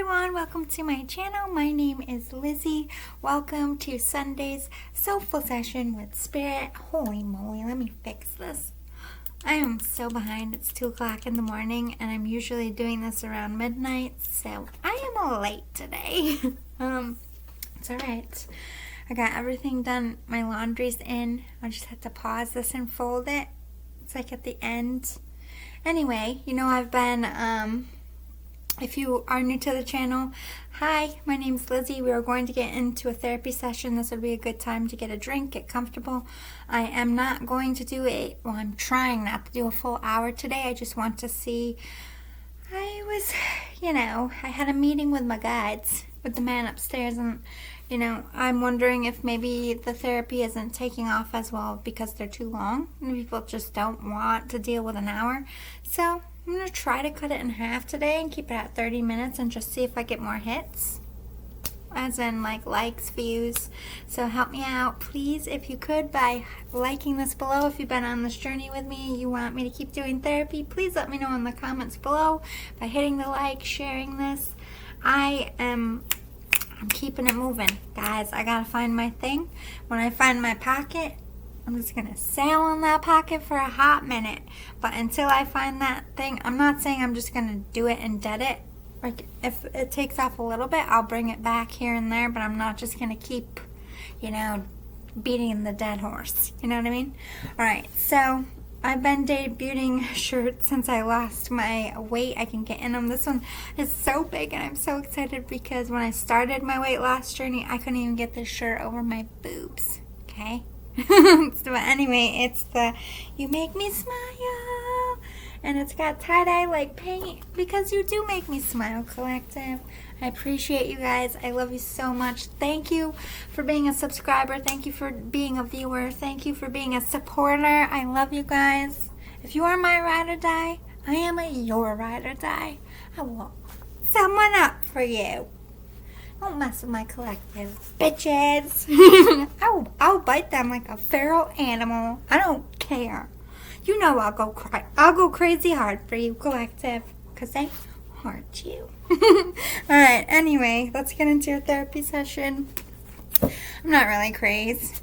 everyone, welcome to my channel. My name is Lizzie. Welcome to Sunday's Soulful session with Spirit. Holy moly, let me fix this. I am so behind. It's 2 o'clock in the morning and I'm usually doing this around midnight, so I am late today. It's alright. I got everything done. My laundry's in. I just have to pause this and fold it. It's like at the end. Anyway, you know I've been, if you are new to the channel, hi, my name's Lizzie. We are going to get into a therapy session. This would be a good time to get a drink, get comfortable. I am not going to do I'm trying not to do a full hour today. I just want to see, I had a meeting with my guides, with the man upstairs, and, I'm wondering if maybe the therapy isn't taking off as well because they're too long. And people just don't want to deal with an hour. So I'm going to try to cut it in half today and keep it at 30 minutes and just see if I get more hits. As in likes, views. So help me out, please, if you could, by liking this below. If you've been on this journey with me, you want me to keep doing therapy, please let me know in the comments below by hitting the like, sharing this. I'm keeping it moving. Guys, I gotta find my thing. When I find my pocket, I'm just going to sail in that pocket for a hot minute. But until I find that thing, I'm not saying I'm just going to do it and dead it. Like, if it takes off a little bit, I'll bring it back here and there. But I'm not just going to keep, beating the dead horse. You know what I mean? Alright, so I've been debuting shirts since I lost my weight. I can get in them. This one is so big and I'm so excited because when I started my weight loss journey, I couldn't even get this shirt over my boobs. Okay? So anyway, it's the You Make Me Smile, and it's got tie-dye like paint because you do make me smile collective. I appreciate you guys. I love you so much. Thank you for being a subscriber. Thank you for being a viewer. Thank you for being a supporter. I love you guys. If you are my ride or die, I am your ride or die. I will someone up for you. Don't mess with my collective, bitches. I'll bite them like a feral animal. I don't care. You know I'll go crazy hard for you, collective, because they hurt you. Alright, anyway, let's get into your therapy session. I'm not really crazed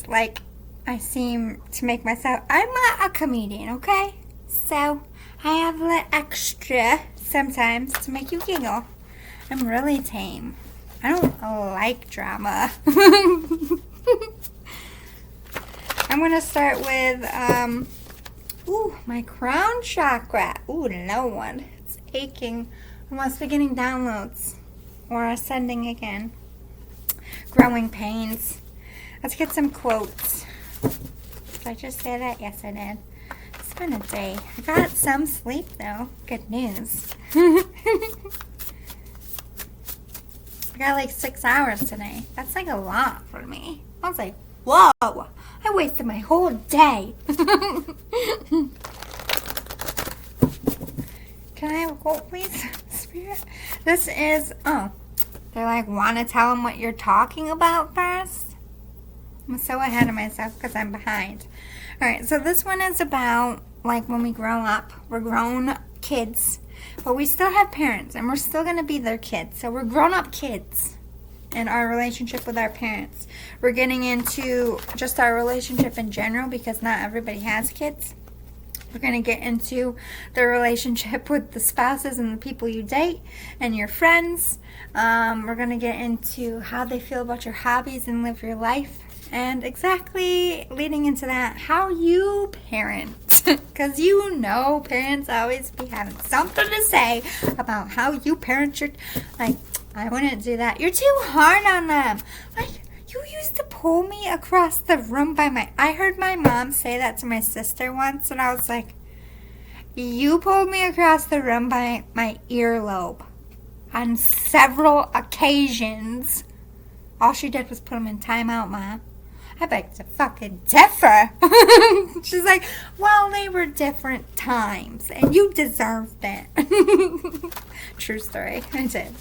like I seem to make myself. I'm not a comedian, okay? So, I have a little extra sometimes to make you giggle. I'm really tame. I don't like drama. I'm going to start with, my crown chakra. Ooh, no one. It's aching. Almost beginning downloads. Or ascending again. Growing pains. Let's get some quotes. Did I just say that? Yes, I did. It's been a day. I got some sleep, though. Good news. I got like 6 hours today. That's like a lot for me. I was like, whoa, I wasted my whole day. Can I have a quote, please? Spirit? This is, they're like, want to tell them what you're talking about first? I'm so ahead of myself because I'm behind. Alright, so this one is about, like, when we grow up, we're grown kids. But we still have parents, and we're still going to be their kids. So we're grown-up kids in our relationship with our parents. We're getting into just our relationship in general because not everybody has kids. We're going to get into the relationship with the spouses and the people you date and your friends. We're going to get into how they feel about your hobbies and live your life. And exactly leading into that, how you parent. Because parents always be having something to say about how you parent your... Like, I wouldn't do that. You're too hard on them. Like, you used to pull me across the room by my... I heard my mom say that to my sister once, and I was like, you pulled me across the room by my earlobe on several occasions. All she did was put them in timeout, Mom. I beg to fucking differ. She's like, well, they were different times, and you deserved it. True story. I did.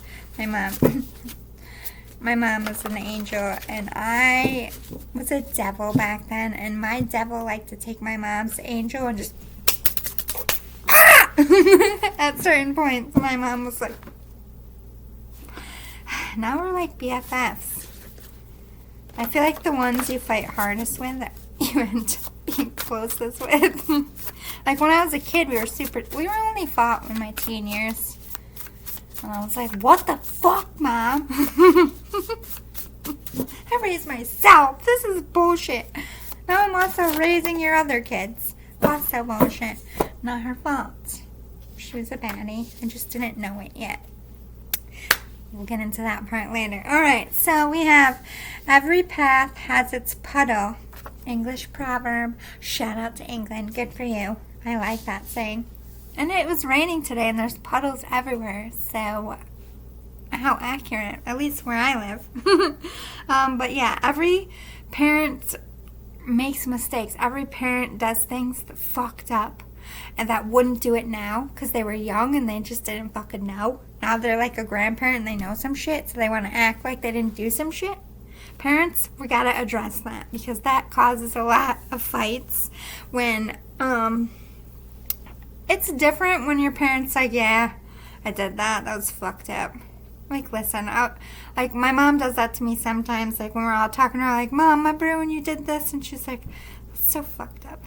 My mom was an angel, and I was a devil back then, and my devil liked to take my mom's angel and just... At certain points, my mom was like, now we're like BFFs. I feel like the ones you fight hardest with, you end up being closest with. Like when I was a kid, we were only fought in my teen years. And I was like, what the fuck, Mom? I raised myself. This is bullshit. Now I'm also raising your other kids. Also bullshit. Not her fault. She was a baddie. I just didn't know it yet. We'll get into that part later. Alright, so we have every path has its puddle. English proverb. Shout out to England. Good for you. I like that saying. And it was raining today and there's puddles everywhere. So, how accurate. At least where I live. But yeah, every parent makes mistakes. Every parent does things that fucked up and that wouldn't do it now because they were young and they just didn't fucking know. Now they're like a grandparent and they know some shit, so they want to act like they didn't do some shit. Parents, we gotta address that because that causes a lot of fights when it's different when your parents like, yeah, I did that was fucked up. Like, listen, like, my mom does that to me sometimes, like, when we're all talking to her, like, Mom, remember when you did this? And she's like, that's so fucked up.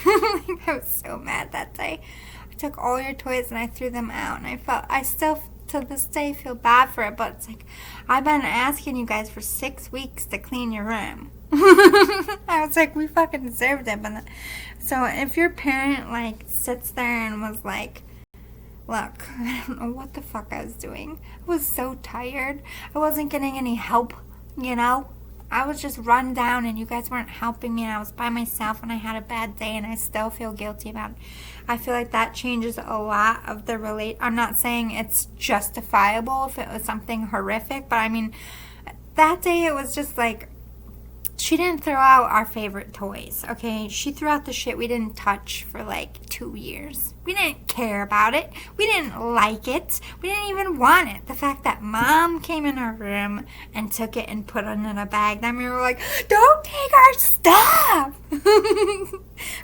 Like, I was so mad that day. I took all your toys and I threw them out, and I still, to this day, feel bad for it, but it's like, I've been asking you guys for 6 weeks to clean your room. I was like, we fucking deserved it. But so, if your parent, like, sits there and was like, look, I don't know what the fuck I was doing. I was so tired. I wasn't getting any help, you know? I was just run down and you guys weren't helping me and I was by myself and I had a bad day and I still feel guilty about it. I feel like that changes a lot of the I'm not saying it's justifiable if it was something horrific, but I mean, that day it was just like, she didn't throw out our favorite toys, okay? She threw out the shit we didn't touch for like 2 years. We didn't care about it. We didn't like it. We didn't even want it. The fact that Mom came in our room and took it and put it in a bag, then we were like, don't take our stuff!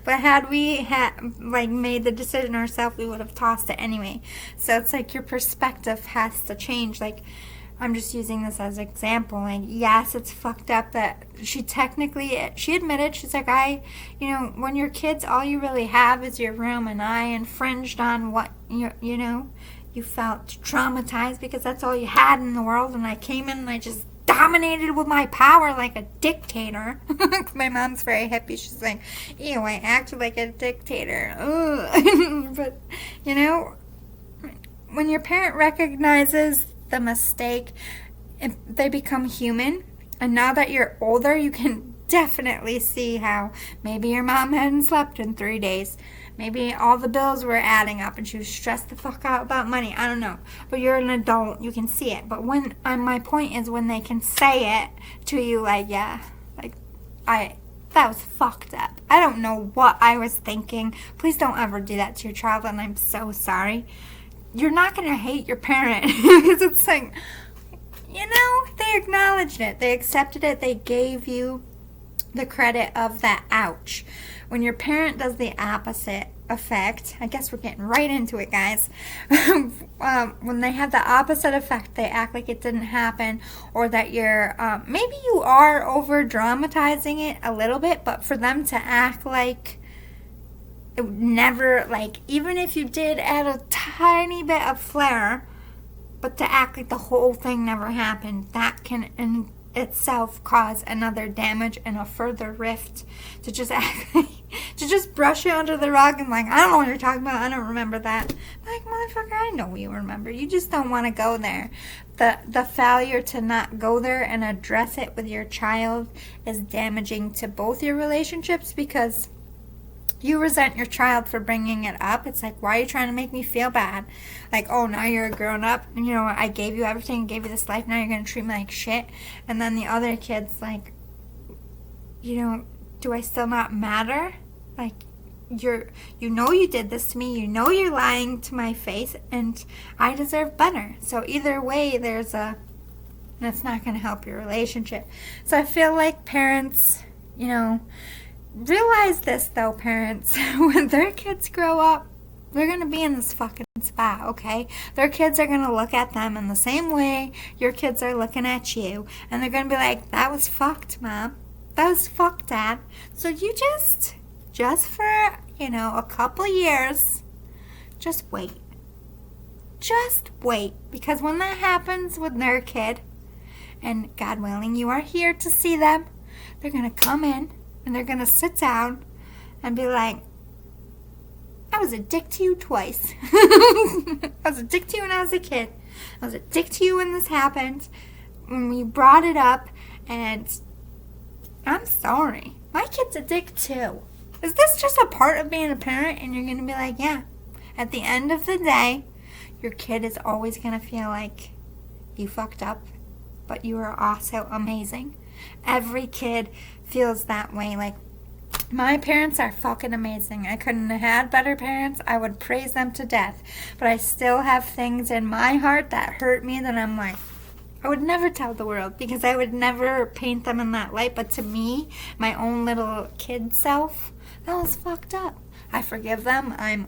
But had we made the decision ourselves, we would have tossed it anyway. So it's like your perspective has to change. Like, I'm just using this as an example. Like, yes, it's fucked up that she admitted, she's like, when you're kids, all you really have is your room, and I infringed on what, you felt traumatized because that's all you had in the world, and I came in and I just dominated with my power like a dictator. My mom's very hippie. She's like, ew, I acted like a dictator. But, when your parent recognizes the mistake, they become human, and now that you're older, you can definitely see how maybe your mom hadn't slept in 3 days, maybe all the bills were adding up and she was stressed the fuck out about money. I don't know, but you're an adult, you can see it. But when my point is when they can say it to you, like, yeah, like, that was fucked up, I don't know what I was thinking, please don't ever do that to your child, and I'm so sorry. You're not going to hate your parent because it's like, they acknowledged it. They accepted it. They gave you the credit of that ouch. When your parent does the opposite effect, I guess we're getting right into it, guys. When they have the opposite effect, they act like it didn't happen, or that you're, maybe you are over dramatizing it a little bit, but for them to act like it never, like, even if you did add a tiny bit of flair, but to act like the whole thing never happened, that can in itself cause another damage and a further rift. To just act like, to just brush it under the rug and like, I don't know what you're talking about, I don't remember that. Like, motherfucker, I know you remember. You just don't want to go there. The failure to not go there and address it with your child is damaging to both your relationships, because you resent your child for bringing it up. It's like, why are you trying to make me feel bad? Like, oh, now you're a grown up. I gave you everything, gave you this life. Now you're going to treat me like shit. And then the other kid's like, do I still not matter? Like, you did this to me. You're lying to my face, and I deserve better. So either way, that's not going to help your relationship. So I feel like parents, realize this, though, parents. When their kids grow up, They're going to be in this fucking spot, okay? Their kids are going to look at them in the same way your kids are looking at you. And they're going to be like, that was fucked, Mom. That was fucked, Dad. So you just for, a couple years, just wait. Just wait. Because when that happens with their kid, and God willing, you are here to see them, they're going to come in and they're going to sit down and be like, I was a dick to you twice. I was a dick to you when I was a kid. I was a dick to you when this happened, when we brought it up, and I'm sorry. My kid's a dick too. Is this just a part of being a parent? And you're going to be like, yeah. At the end of the day, your kid is always going to feel like you fucked up, but you are also amazing. Every kid feels that way. Like, my parents are fucking amazing. I couldn't have had better parents. I would praise them to death. But I still have things in my heart that hurt me that I'm like, I would never tell the world because I would never paint them in that light. But to me, my own little kid self, that was fucked up. I forgive them. I'm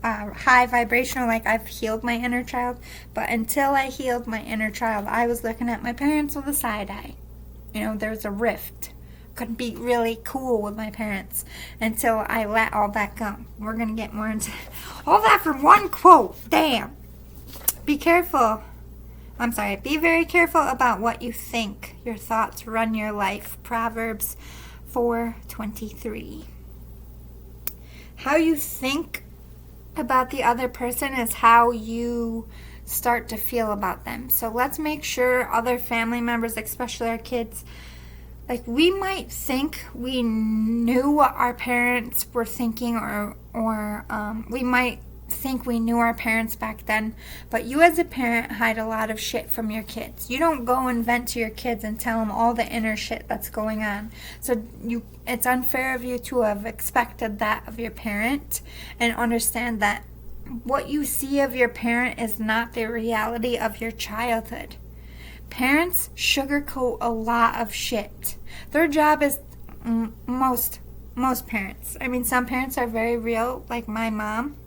high vibrational, like I've healed my inner child. But until I healed my inner child, I was looking at my parents with a side eye. There's a rift. Couldn't be really cool with my parents until I let all that go. We're going to get more into all that from one quote. Damn. Be very careful about what you think. Your thoughts run your life. Proverbs 4:23. How you think about the other person is how you start to feel about them. So let's make sure other family members, especially our kids, like, we might think we knew what our parents were thinking, or we might think we knew our parents back then, but you as a parent hide a lot of shit from your kids. You don't go and vent to your kids and tell them all the inner shit that's going on. So it's unfair of you to have expected that of your parent, and understand that what you see of your parent is not the reality of your childhood. Parents sugarcoat a lot of shit. Their job is, most parents. I mean, some parents are very real, like my mom.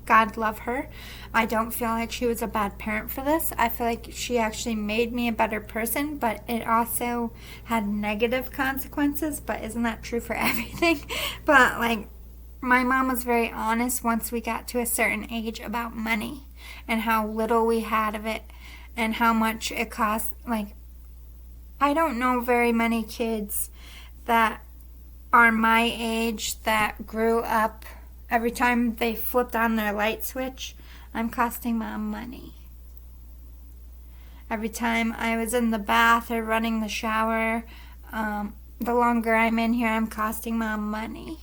God love her. I don't feel like she was a bad parent for this. I feel like she actually made me a better person, but it also had negative consequences. But isn't that true for everything? But, like, my mom was very honest once we got to a certain age about money and how little we had of it. And how much it costs. Like, I don't know very many kids that are my age that grew up. Every time they flipped on their light switch, I'm costing Mom money. Every time I was in the bath or running the shower, the longer I'm in here, I'm costing Mom money.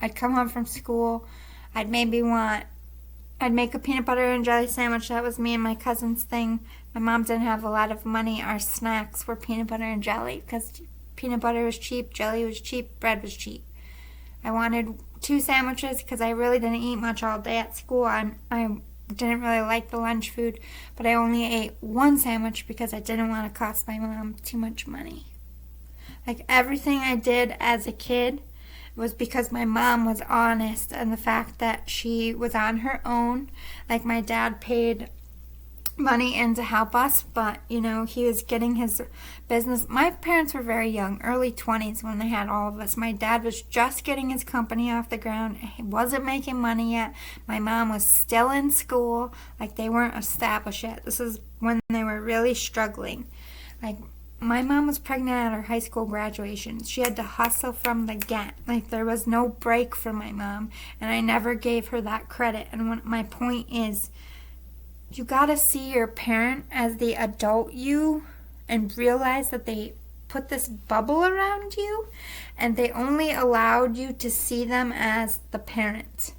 I'd come home from school, I'd make a peanut butter and jelly sandwich. That was me and my cousin's thing. My mom didn't have a lot of money. Our snacks were peanut butter and jelly because peanut butter was cheap, jelly was cheap, bread was cheap. I wanted 2 sandwiches because I really didn't eat much all day at school. I didn't really like the lunch food, but I only ate 1 sandwich because I didn't want to cost my mom too much money. Like, everything I did as a kid was because my mom was honest, and the fact that she was on her own. Like, my dad paid money in to help us, but he was getting his business. My parents were very young, early 20s when they had all of us. My dad was just getting his company off the ground. He wasn't making money yet. My mom was still in school. Like, they weren't established yet. This is when they were really struggling. Like, my mom was pregnant at her high school graduation. She had to hustle from the get. Like, there was no break for my mom, and I never gave her that credit. And my point is, you gotta see your parent as the adult you and realize that they put this bubble around you and they only allowed you to see them as the parent.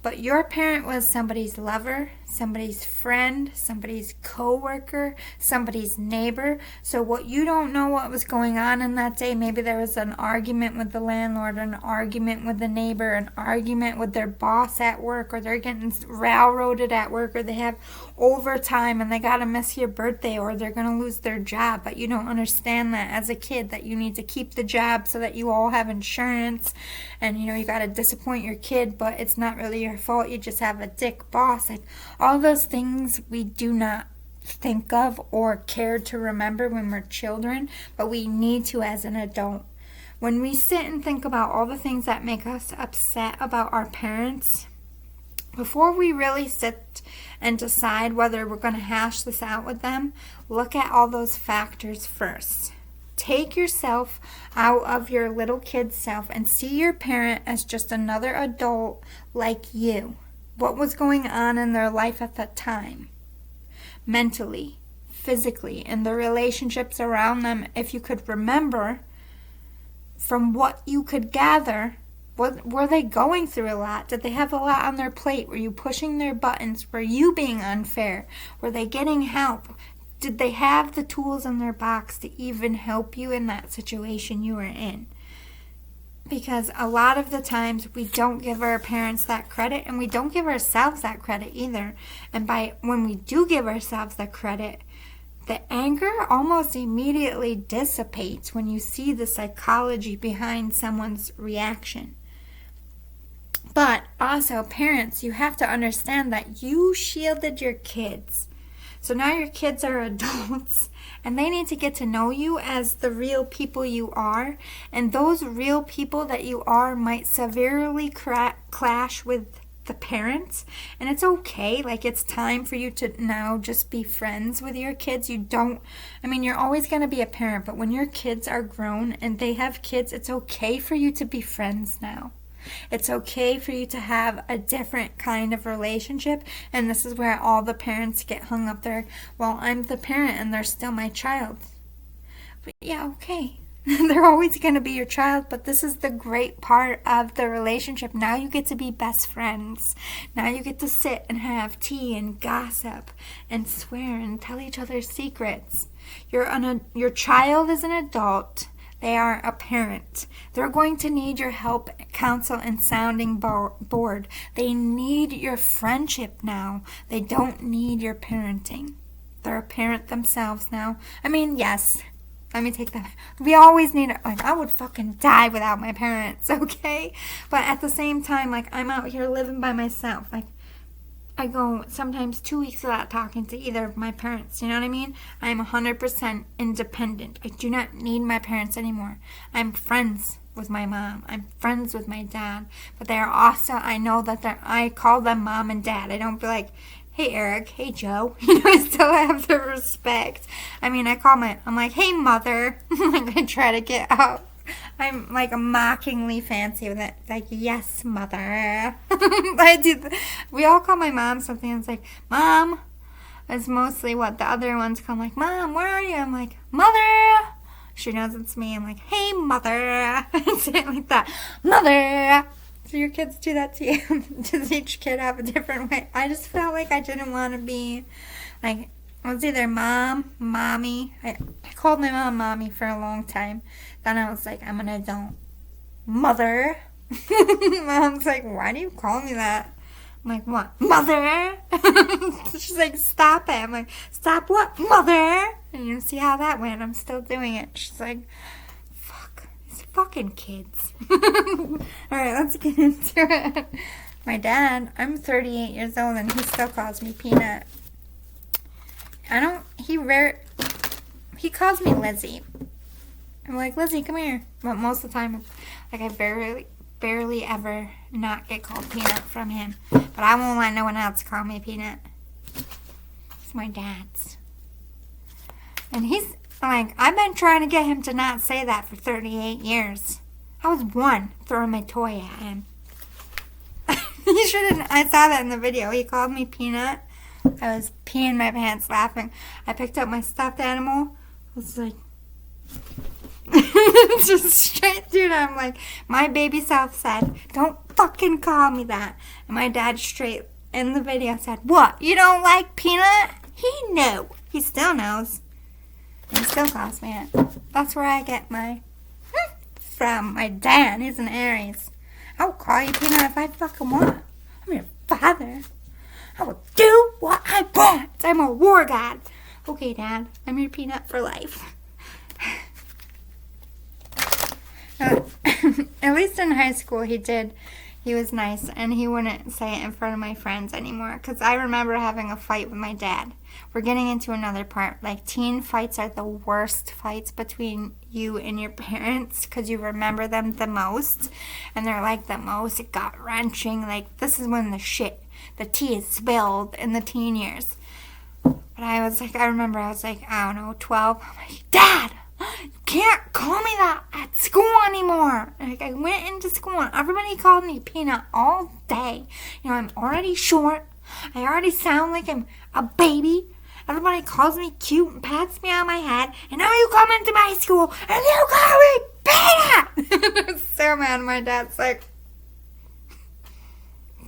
But your parent was somebody's lover, somebody's friend, somebody's coworker, somebody's neighbor. So what you don't know what was going on in that day. Maybe there was an argument with the landlord, an argument with the neighbor, an argument with their boss at work, or they're getting railroaded at work, or they have overtime and they gotta miss your birthday, or they're gonna lose their job. But you don't understand that as a kid, that you need to keep the job so that you all have insurance, and you gotta disappoint your kid, but it's not really your fault. You just have a dick boss. Like, all those things we do not think of or care to remember when we're children, but we need to as an adult. When we sit and think about all the things that make us upset about our parents, before we really sit and decide whether we're going to hash this out with them, look at all those factors first. Take yourself out of your little kid self and see your parent as just another adult like you. What was going on in their life at that time? Mentally, physically, and the relationships around them. If you could remember, from what you could gather, were they going through a lot? Did they have a lot on their plate? Were you pushing their buttons? Were you being unfair? Were they getting help? Did they have the tools in their box to even help you in that situation you were in? Because a lot of the times we don't give our parents that credit, and we don't give ourselves that credit either. And when we do give ourselves that credit, the anger almost immediately dissipates when you see the psychology behind someone's reaction. But also, parents, you have to understand that you shielded your kids. So now your kids are adults, and they need to get to know you as the real people you are. And those real people that you are might severely clash with the parents. And it's okay. Like, it's time for you to now just be friends with your kids. You're always going to be a parent, but when your kids are grown and they have kids, it's okay for you to be friends now. It's okay for you to have a different kind of relationship. And this is where all the parents get hung up there. Well, I'm the parent and they're still my child. But yeah, okay. They're always going to be your child, but this is the great part of the relationship. Now you get to be best friends. Now you get to sit and have tea and gossip and swear and tell each other secrets. Your child is an adult. They are a parent. They're going to need your help, counsel, and sounding board. They need your friendship now. They don't need your parenting. They're a parent themselves now. Yes. Let me take that. We always need it. I would fucking die without my parents, okay? But at the same time, I'm out here living by myself. I go sometimes 2 weeks without talking to either of my parents. You know what I mean? I'm 100% independent. I do not need my parents anymore. I'm friends with my mom. I'm friends with my dad. But they are also, I know that I call them mom and dad. I don't be like, hey, Eric, hey, Joe. I still have the respect. I'm like, hey, mother. I try to get up. I'm mockingly fancy with it. Yes, mother. I do. We all call my mom something. It's like, Mom. It's mostly what the other ones call. Mom, where are you? I'm like, Mother. She knows it's me. I'm like, hey, mother. Say it like that. Mother. So your kids do that to you? Does each kid have a different way? I just felt like I didn't want to be it was either mom, mommy. I called my mom mommy for a long time. Then I was like, I'm an adult. Mother. Mom's like, why do you call me that? I'm like, what? Mother. She's like, stop it. I'm like, stop what? Mother. And you see how that went. I'm still doing it. She's like, fuck. These fucking kids. Alright, let's get into it. My dad, I'm 38 years old and he still calls me Peanut. He calls me Lizzie. I'm like, Lizzie, come here. But most of the time, I barely ever not get called Peanut from him. But I won't let no one else call me Peanut. It's my dad's. And he's like, I've been trying to get him to not say that for 38 years. I was one throwing my toy at him. He shouldn't. I saw that in the video. He called me Peanut. I was peeing my pants laughing. I picked up my stuffed animal. I was like, just straight through it. I'm like, my baby self said, don't fucking call me that. And my dad straight in the video said, "What, you don't like peanut?" He knew. He still knows. He still calls me it. That's where I get my from. My dad, he's an Aries. I will call you peanut if I fucking want. I'm your father. I will do what I want. I'm a war god. Okay, Dad, I'm your peanut for life. At least in high school he was nice, and he wouldn't say it in front of my friends anymore, because I remember having a fight with my dad. We're getting into another part. Like, teen fights are the worst fights between you and your parents, because you remember them the most, and they're like the most gut-wrenching. Like, this is when the tea is spilled in the teen years. But I remember I was like, I don't know, 12. I'm like, Dad, you can't call me that at school anymore. Like, I went into school and everybody called me peanut all day. You know, I'm already short. I already sound like I'm a baby. Everybody calls me cute and pats me on my head. And now you come into my school and you call me peanut. I was so mad. My dad's like,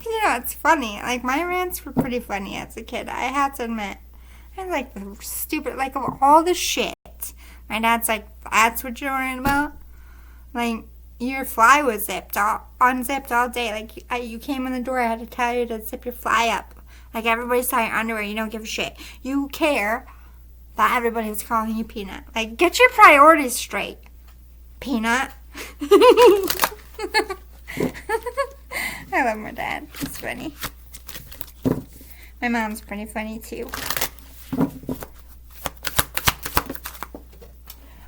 you know, it's funny. Like, my rants were pretty funny as a kid. I have to admit. I was like, the stupid, like, of all the shit. My dad's like, that's what you're worrying about? Like, your fly was unzipped all day. Like, you came in the door, I had to tell you to zip your fly up. Like, everybody saw your underwear, you don't give a shit. You care that everybody was calling you peanut. Like, get your priorities straight, peanut. I love my dad. He's funny. My mom's pretty funny, too.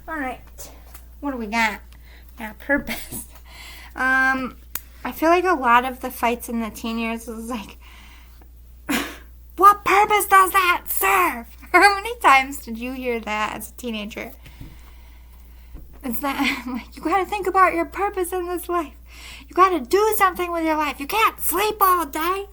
Alright. What do we got? Yeah, purpose. I feel like a lot of the fights in the teen years was like, what purpose does that serve? How many times did you hear that as a teenager? It's that, like, you gotta think about your purpose in this life. You gotta do something with your life. You can't sleep all day.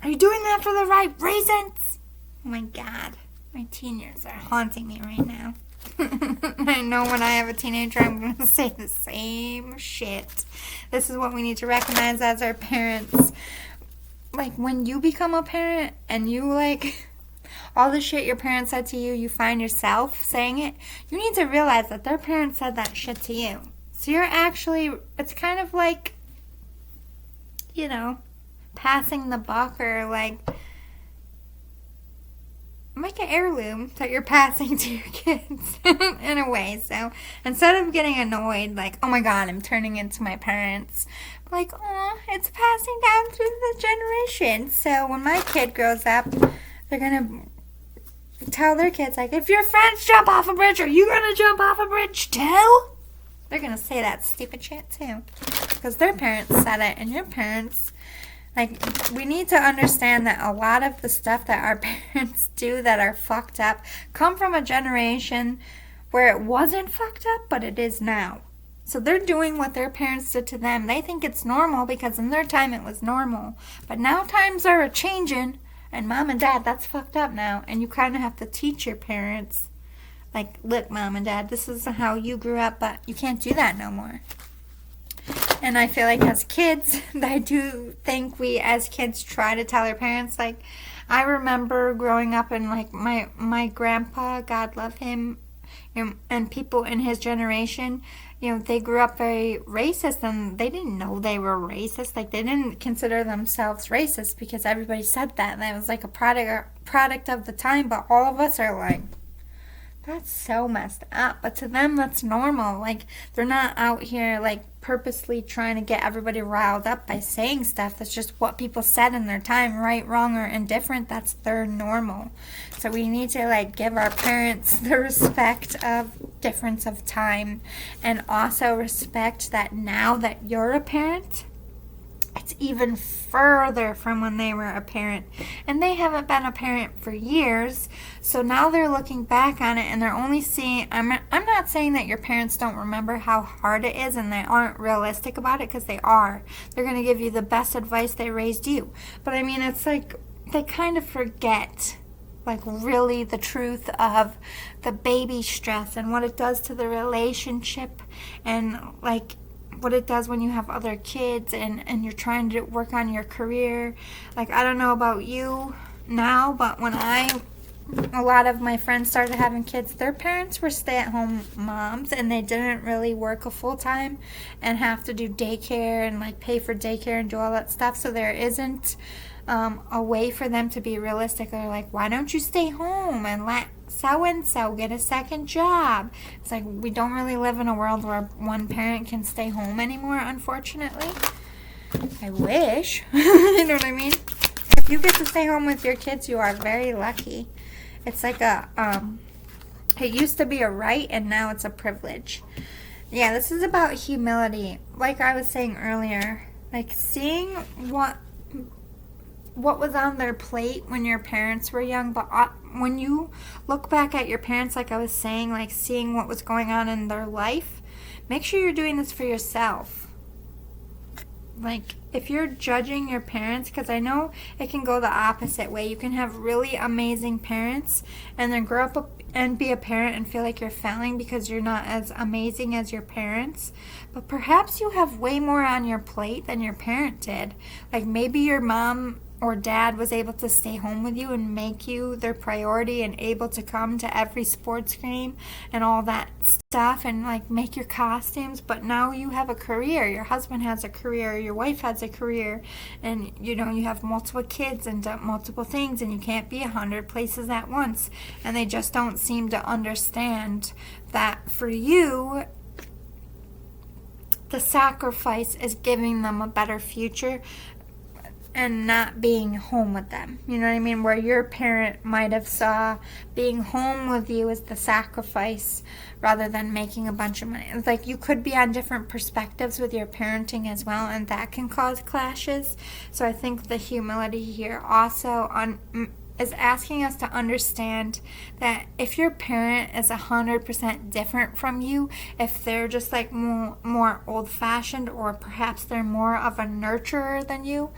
Are you doing that for the right reasons? Oh my God. My teen years are haunting me right now. I know when I have a teenager, I'm going to say the same shit. This is what we need to recognize as our parents. Like, when you become a parent and you, like, all the shit your parents said to you, you find yourself saying it, you need to realize that their parents said that shit to you. So you're actually, it's kind of like, you know, passing the buck, or like an heirloom that you're passing to your kids in a way. So instead of getting annoyed, like, oh my God, I'm turning into my parents, like, oh, it's passing down through the generation. So when my kid grows up, they're gonna tell their kids, like, if your friends jump off a bridge, are you gonna jump off a bridge too? They're gonna say that stupid shit too, because their parents said it. And your parents, like, we need to understand that a lot of the stuff that our parents do that are fucked up come from a generation where it wasn't fucked up, but it is now. So they're doing what their parents did to them. They think it's normal because in their time it was normal. But now times are a-changing, and Mom and Dad, that's fucked up now. And you kind of have to teach your parents, like, look, Mom and Dad, this is how you grew up, but you can't do that no more. And I feel like as kids, I do think we as kids try to tell our parents. Like, I remember growing up and, like, my grandpa, God love him, and people in his generation, you know, they grew up very racist, and they didn't know they were racist. Like, they didn't consider themselves racist because everybody said that, and that was like a product of the time. But all of us are like, that's so messed up. But to them, that's normal. Like, they're not out here, like, purposely trying to get everybody riled up by saying stuff. That's just what people said in their time, right, wrong, or indifferent. That's their normal. So we need to, like, give our parents the respect of difference of time, and also respect that now that you're a parent, it's even further from when they were a parent. And they haven't been a parent for years. So now they're looking back on it and they're only seeing, I'm not saying that your parents don't remember how hard it is and they aren't realistic about it, because they are. They're going to give you the best advice. They raised you. But I mean, it's like they kind of forget, like, really the truth of the baby stress and what it does to the relationship. And, like, what it does when you have other kids and you're trying to work on your career. Like, I don't know about you now, but when a lot of my friends started having kids, their parents were stay-at-home moms, and they didn't really work a full-time and have to do daycare and like pay for daycare and do all that stuff. So there isn't a way for them to be realistic. They're like, why don't you stay home and let so-and-so get a second job? It's like, we don't really live in a world where one parent can stay home anymore, unfortunately. I wish. You know what I mean? If you get to stay home with your kids, you are very lucky. It's like it used to be a right, and now it's a privilege. Yeah, this is about humility. Like I was saying earlier, like seeing what was on their plate when your parents were young, but when you look back at your parents, like I was saying, like seeing what was going on in their life, make sure you're doing this for yourself. Like, if you're judging your parents, because I know it can go the opposite way. You can have really amazing parents and then grow up and be a parent and feel like you're failing because you're not as amazing as your parents. But perhaps you have way more on your plate than your parent did. Like, maybe your mom or dad was able to stay home with you and make you their priority and able to come to every sports game and all that stuff and like make your costumes. But now you have a career, your husband has a career, your wife has a career, and you have multiple kids and multiple things, and you can't be 100 places at once. And they just don't seem to understand that for you, the sacrifice is giving them a better future and not being home with them. You know what I mean? Where your parent might have saw being home with you as the sacrifice rather than making a bunch of money. It's like you could be on different perspectives with your parenting as well, and that can cause clashes. So I think the humility here also is asking us to understand that if your parent is 100% different from you, if they're just like more old-fashioned, or perhaps they're more of a nurturer than you,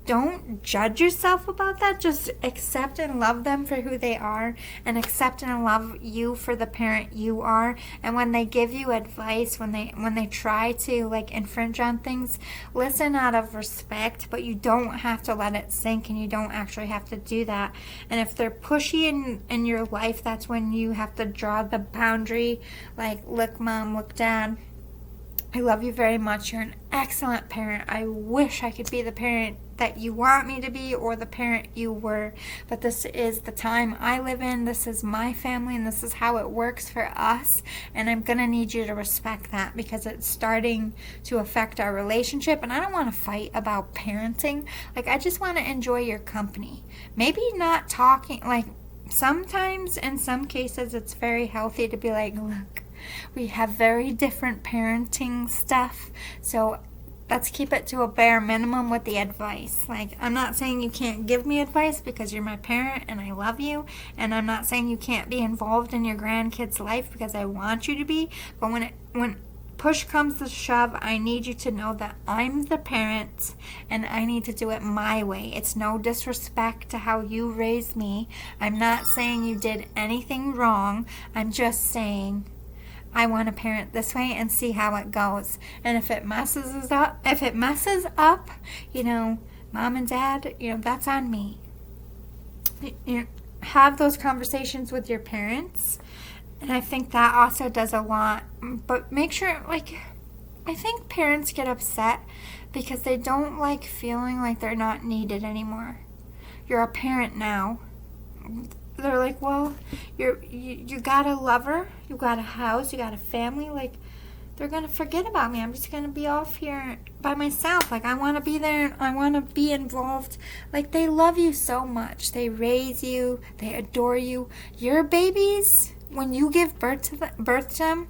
don't judge yourself about that. Just accept and love them for who they are, and accept and love you for the parent you are. And when they give you advice, when they try to like infringe on things, listen out of respect, but you don't have to let it sink, and you don't actually have to do that. And if they're pushy in your life, that's when you have to draw the boundary. Like, look, mom, look, dad, I love you very much. You're an excellent parent. I wish I could be the parent that you want me to be, or the parent you were. But this is the time I live in. This is my family, and this is how it works for us. And I'm going to need you to respect that, because it's starting to affect our relationship. And I don't want to fight about parenting. Like, I just want to enjoy your company. Maybe not talking. Like, sometimes, in some cases, it's very healthy to be like, look, we have very different parenting stuff, so let's keep it to a bare minimum with the advice. Like, I'm not saying you can't give me advice because you're my parent and I love you, and I'm not saying you can't be involved in your grandkids' life because I want you to be, but when push comes to shove, I need you to know that I'm the parent and I need to do it my way. It's no disrespect to how you raised me. I'm not saying you did anything wrong. I'm just saying I want to parent this way and see how it goes. And if it messes up, mom and dad, that's on me. Have those conversations with your parents. And I think that also does a lot. But make sure, I think parents get upset because they don't like feeling like they're not needed anymore. You're a parent now. They're like, well, you got a lover, you got a house, you got a family. Like, they're going to forget about me. I'm just going to be off here by myself. Like, I want to be there. I want to be involved. Like, they love you so much. They raise you. They adore you. Your babies, when you give birth to them,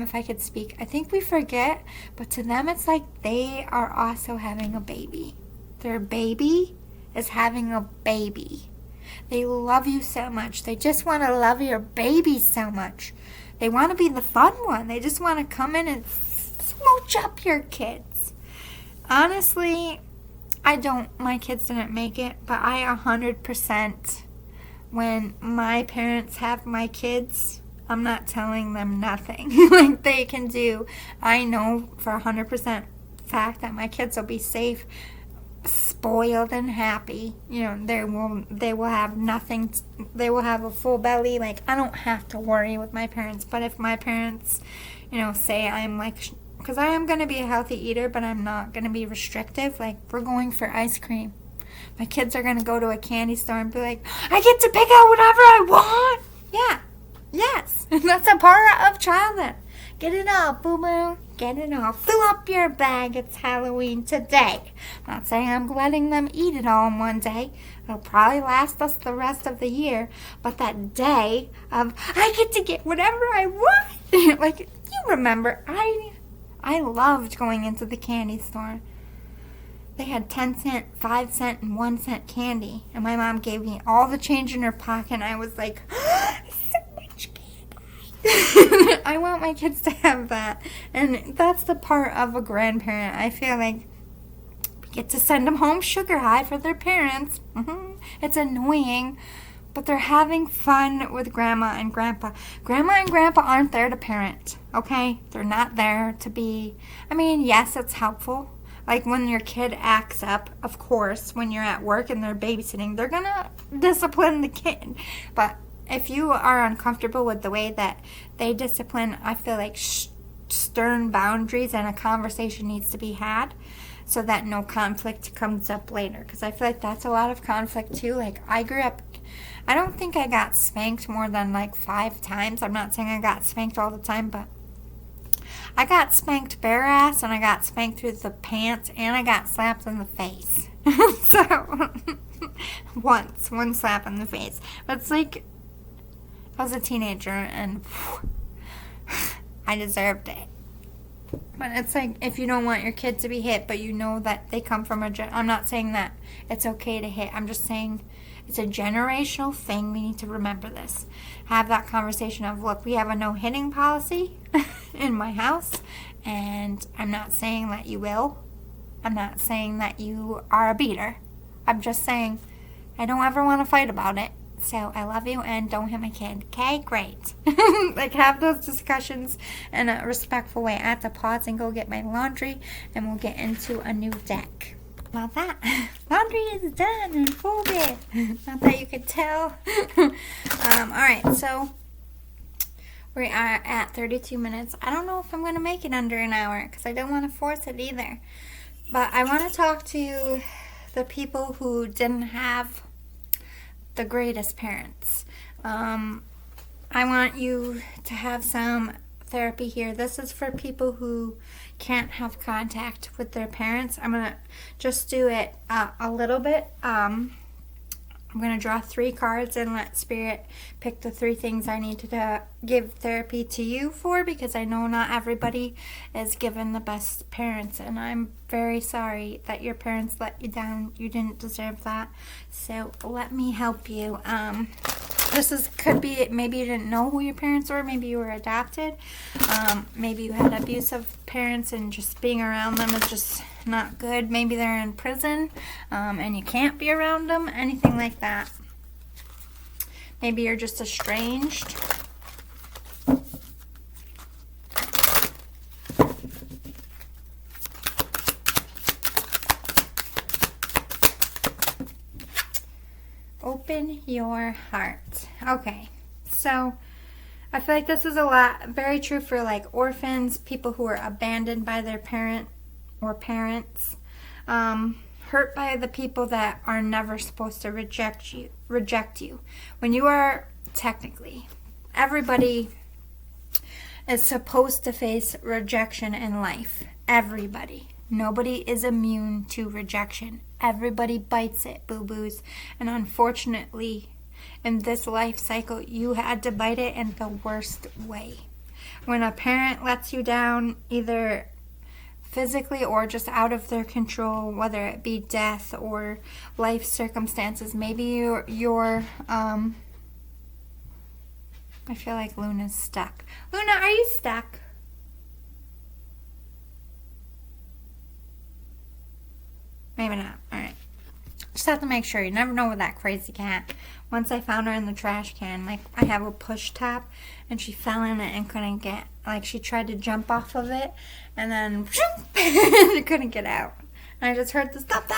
if I could speak, I think we forget, but to them it's like they are also having a baby. Their baby is having a baby. They love you so much. They just want to love your baby so much. They want to be the fun one. They just want to come in and smooch up your kids. Honestly, my kids didn't make it, but I 100%, when my parents have my kids, I'm not telling them nothing. Like, they can do. I know for 100% fact that my kids will be safe, spoiled, and happy. You know, they will have nothing. They will have a full belly. Like, I don't have to worry with my parents. But if my parents, you know, say I'm like, because I am going to be a healthy eater, but I'm not going to be restrictive. Like, we're going for ice cream. My kids are going to go to a candy store and be like, I get to pick out whatever I want. Yeah. Yes. That's a part of childhood. Get it all, boo-boo. Get it all. Fill up your bag. It's Halloween today. I'm not saying I'm letting them eat it all in one day. It'll probably last us the rest of the year. But that day of, I get to get whatever I want. Like, you remember, I loved going into the candy store. They had 10-cent, 5-cent, and 1-cent candy. And my mom gave me all the change in her pocket. And I was like, so much candy. I want my kids to have that. And that's the part of a grandparent. I feel like we get to send them home sugar high for their parents. It's annoying. But they're having fun with grandma and grandpa. Grandma and grandpa aren't there to parent, okay? They're not there to be... I mean, yes, it's helpful. Like, when your kid acts up, of course, when you're at work and they're babysitting, they're going to discipline the kid. But if you are uncomfortable with the way that they discipline, I feel like stern boundaries and a conversation needs to be had so that no conflict comes up later. Because I feel like that's a lot of conflict, too. Like, I grew up... I don't think I got spanked more than, like, 5 times. I'm not saying I got spanked all the time, but... I got spanked bare ass, and I got spanked through the pants, and I got slapped in the face. So, one slap in the face. But it's like, I was a teenager, and I deserved it. But it's like, if you don't want your kid to be hit, but you know that they come from I'm not saying that it's okay to hit. I'm just saying it's a generational thing. We need to remember this. Have that conversation of, look, we have a no hitting policy in my house, and I'm not saying that you will. I'm not saying that you are a beater. I'm just saying I don't ever want to fight about it. So I love you, and don't hit my kid. Okay, great. Like, have those discussions in a respectful way. I have to pause and go get my laundry, and we'll get into a new deck. About that, laundry is done and folded. Not that you could tell. Alright, so we are at 32 minutes. I don't know if I'm going to make it under an hour because I don't want to force it either. But I want to talk to the people who didn't have the greatest parents. I want you to have some therapy here. This is for people who can't have contact with their parents. I'm going to just do it a little bit. I'm going to draw 3 cards and let Spirit pick the 3 things I need to give therapy to you for, because I know not everybody is given the best parents, and I'm very sorry that your parents let you down. You didn't deserve that. So let me help you. Could be, maybe you didn't know who your parents were. Maybe you were adopted. Maybe you had abusive parents and just being around them is just not good. Maybe they're in prison and you can't be around them. Anything like that. Maybe you're just estranged. Open your heart. Okay, so I feel like this is very true for like orphans, people who are abandoned by their parent or parents, hurt by the people that are never supposed to reject you. When you are technically, everybody is supposed to face rejection in life. Everybody. Nobody is immune to rejection. Everybody bites it, boo-boos. And unfortunately, in this life cycle, you had to bite it in the worst way. When a parent lets you down, either physically or just out of their control, whether it be death or life circumstances, maybe you're I feel like Luna's stuck. Luna, are you stuck? Maybe not. Alright. Just have to make sure. You never know with that crazy cat. Once I found her in the trash can, like, I have a push top, and she fell in it and couldn't get, like, she tried to jump off of it, and then she couldn't get out. And I just heard the stop.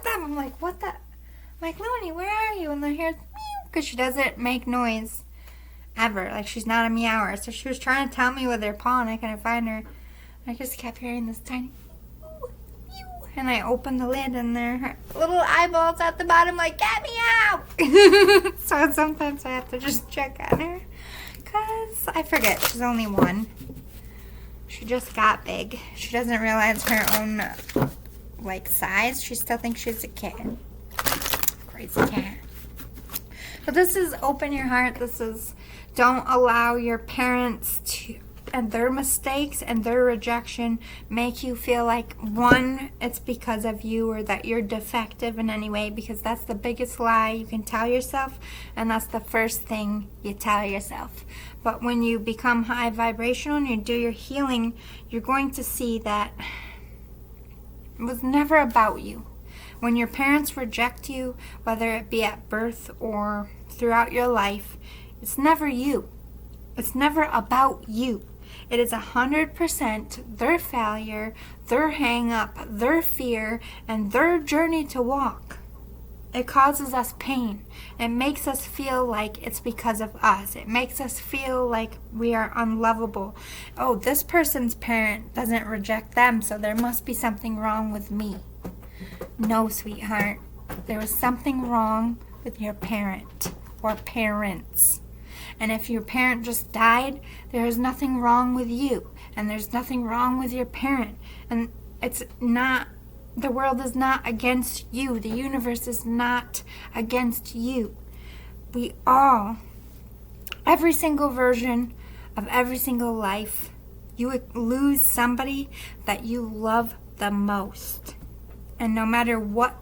I'm like, what the? I'm like, Looney, where are you? And then here's meow, because she doesn't make noise ever. Like, she's not a meower. So she was trying to tell me with her paw, and I couldn't find her. I just kept hearing this tiny meow, meow. And I opened the lid, and there her little eyeballs at the bottom, like, get me out! So sometimes I have to just check on her, because I forget she's only 1. She just got big. She doesn't realize her own, like, size. She still thinks she's a kid. Crazy cat. But this is open your heart. This is don't allow your parents to, and their mistakes and their rejection make you feel like, one, it's because of you or that you're defective in any way, because that's the biggest lie you can tell yourself, and that's the first thing you tell yourself. But when you become high vibrational and you do your healing, you're going to see that it was never about you. When your parents reject you, whether it be at birth or throughout your life, it's never you. It's never about you. It is 100% their failure, their hang-up, their fear, and their journey to walk. It causes us pain. It makes us feel like it's because of us. It makes us feel like we are unlovable. Oh, this person's parent doesn't reject them, so there must be something wrong with me. No, sweetheart. There was something wrong with your parent or parents. And if your parent just died, there is nothing wrong with you. And there's nothing wrong with your parent. And it's not, the world is not against you. The universe is not against you. We all, every single version of every single life, you would lose somebody that you love the most. And no matter what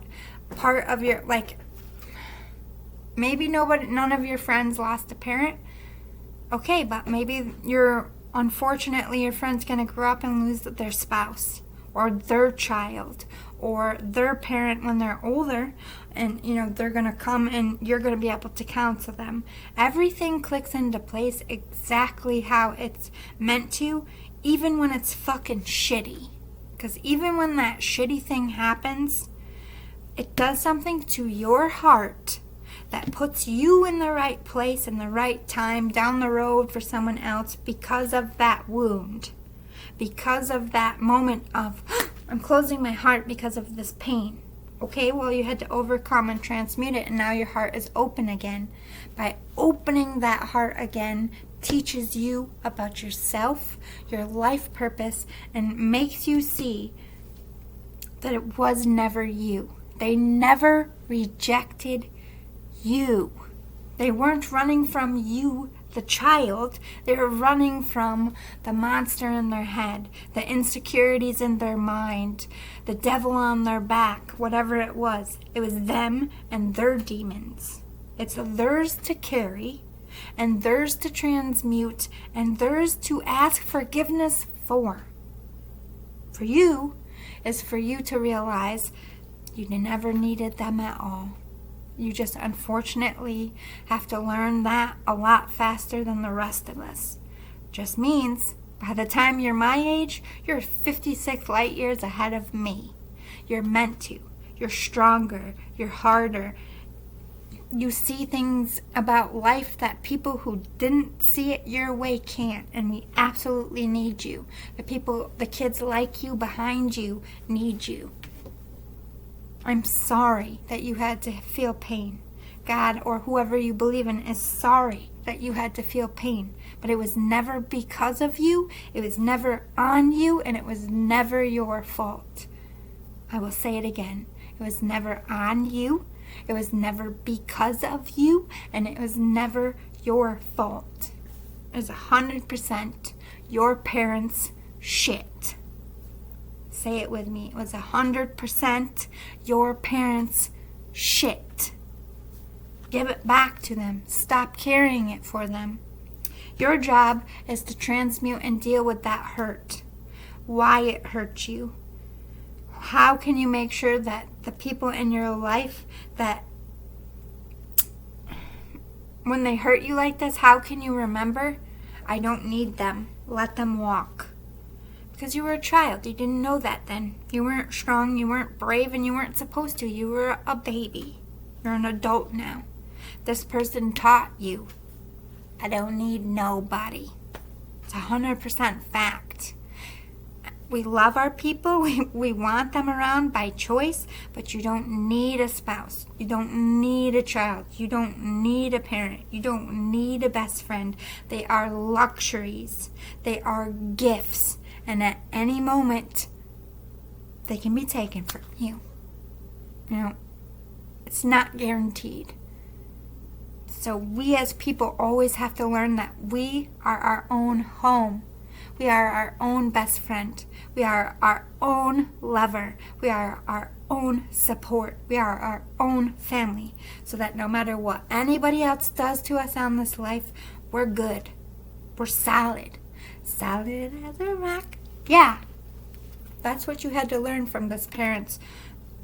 part of your, like, maybe none of your friends lost a parent. Okay, but maybe unfortunately your friend's going to grow up and lose their spouse or their child or their parent when they're older, and they're going to come and you're going to be able to counsel them. Everything clicks into place exactly how it's meant to, even when it's fucking shitty. Because even when that shitty thing happens, it does something to your heart that puts you in the right place and the right time down the road for someone else because of that wound. Because of that moment of, I'm closing my heart because of this pain. Okay, well, you had to overcome and transmute it, and now your heart is open again. By opening that heart again teaches you about yourself, your life purpose, and makes you see that it was never you. They never rejected you. They weren't running from you, the child. They were running from the monster in their head, the insecurities in their mind, the devil on their back, whatever it was. It was them and their demons. It's theirs to carry, and theirs to transmute, and theirs to ask forgiveness for. For you is for you to realize you never needed them at all. You just unfortunately have to learn that a lot faster than the rest of us. Just means by the time you're my age, you're 56 light years ahead of me. You're meant to. You're stronger. You're harder. You see things about life that people who didn't see it your way can't, and we absolutely need you. The kids like you behind you need you. I'm sorry that you had to feel pain. God or whoever you believe in is sorry that you had to feel pain. But it was never because of you. It was never on you, and it was never your fault. I will say it again. It was never on you. It was never because of you, and it was never your fault. It was 100% your parents' shit. Say it with me. It was 100% your parents' shit. Give it back to them. Stop carrying it for them. Your job is to transmute and deal with that hurt. Why it hurt you. How can you make sure that the people in your life that when they hurt you like this, how can you remember, I don't need them, let them walk? Because you were a child. You didn't know that then. You weren't strong, you weren't brave, and you weren't supposed to. You were a baby. You're an adult now. This person taught you, I don't need nobody. It's 100% fact. We love our people. We want them around by choice, but you don't need a spouse. You don't need a child. You don't need a parent. You don't need a best friend. They are luxuries. They are gifts. And at any moment, they can be taken from you. You know, it's not guaranteed. So we as people always have to learn that we are our own home. We are our own best friend. We are our own lover. We are our own support. We are our own family. So that no matter what anybody else does to us on this life, we're good. We're solid. Solid as a rock. Yeah. That's what you had to learn from this parent's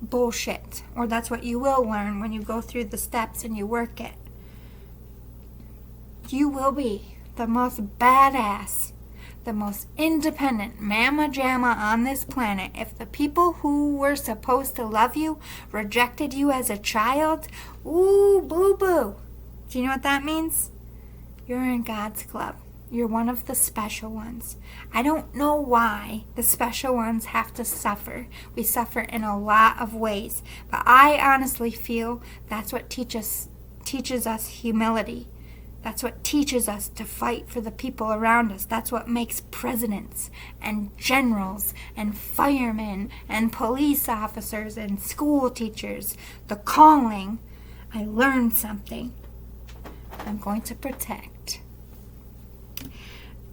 bullshit. Or that's what you will learn when you go through the steps and you work it. You will be the most badass, the most independent mamma jamma on this planet. If the people who were supposed to love you rejected you as a child, ooh, boo-boo. Do you know what that means? You're in God's club. You're one of the special ones. I don't know why the special ones have to suffer. We suffer in a lot of ways. But I honestly feel that's what teaches us humility. That's what teaches us to fight for the people around us. That's what makes presidents and generals and firemen and police officers and school teachers the calling. I learned something. I'm going to protect.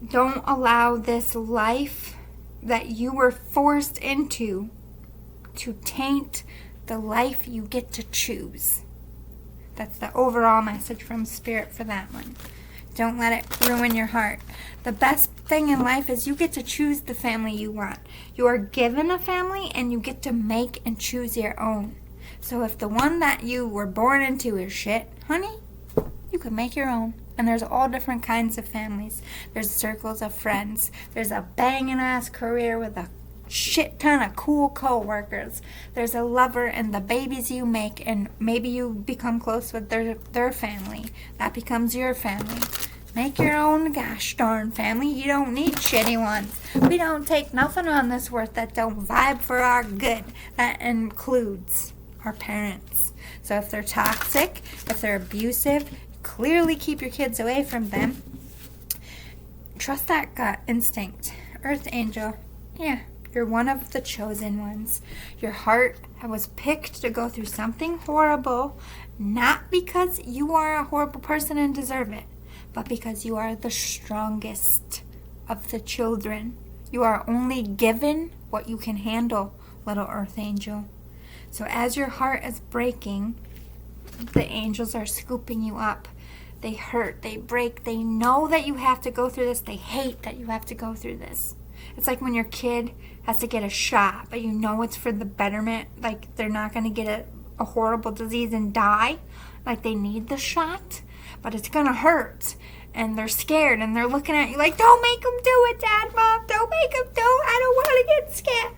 Don't allow this life that you were forced into to taint the life you get to choose. That's the overall message from Spirit for that one. Don't let it ruin your heart. The best thing in life is you get to choose the family you want. You are given a family and you get to make and choose your own. So if the one that you were born into is shit, honey, you can make your own. And there's all different kinds of families. There's circles of friends. There's a banging ass career with a shit ton of cool co-workers. There's a lover and the babies you make, and maybe you become close with their family. That becomes your family. Make your own gosh darn family. You don't need shitty ones. We don't take nothing on this earth that don't vibe for our good. That includes our parents. So if they're toxic, if they're abusive, clearly keep your kids away from them. Trust that gut instinct. Earth angel, yeah. You're one of the chosen ones. Your heart was picked to go through something horrible, not because you are a horrible person and deserve it, but because you are the strongest of the children. You are only given what you can handle, little earth angel. So as your heart is breaking, the angels are scooping you up. They hurt, they break, they know that you have to go through this. They hate that you have to go through this. It's like when your kid has to get a shot, but you know it's for the betterment. Like they're not going to get a horrible disease and die. Like they need the shot, but it's going to hurt. And they're scared and they're looking at you like, don't make them do it, Dad, Mom. Don't make them do it. I don't want to get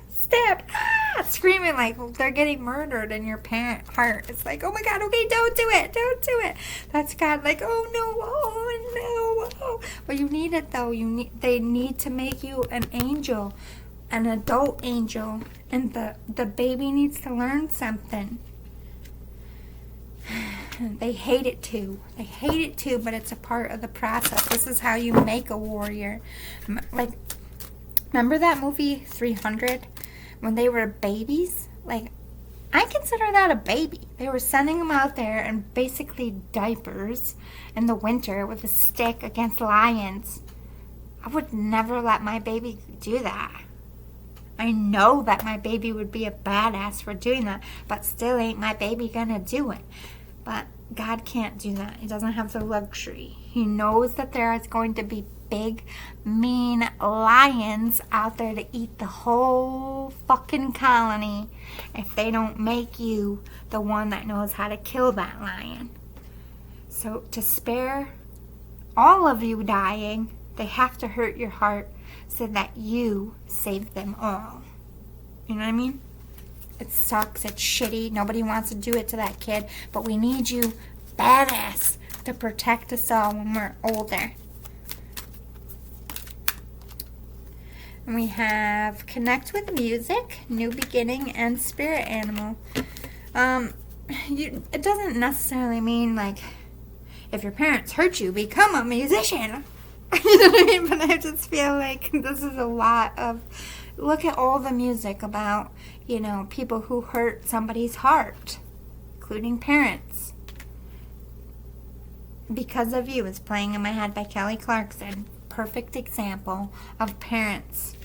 stabbed. Ah! Screaming like they're getting murdered in your parent heart. It's like, oh my God, okay, don't do it. Don't do it. That's God like, oh no. But you need it though. They need to make you an angel, an adult angel. And the baby needs to learn something. They hate it too. But it's a part of the process. This is how you make a warrior. Like, remember that movie 300? When they were babies? Like, I consider that a baby. They were sending them out there in basically diapers in the winter with a stick against lions. I would never let my baby do that. I know that my baby would be a badass for doing that, but still ain't my baby gonna do it. But God can't do that. He doesn't have the luxury. He knows that there is going to be big, mean lions out there to eat the whole fucking colony if they don't make you the one that knows how to kill that lion. So to spare all of you dying, they have to hurt your heart so that you save them all. You know what I mean? It sucks. It's shitty. Nobody wants to do it to that kid. But we need you, badass, to protect us all when we're older. And we have connect with music, new beginning, and spirit animal. It doesn't necessarily mean like if your parents hurt you, become a musician. You know what I mean? But I just feel like this is a lot of, look at all the music about, you know, people who hurt somebody's heart, including parents. Because of You is playing in my head by Kelly Clarkson. Perfect example of parents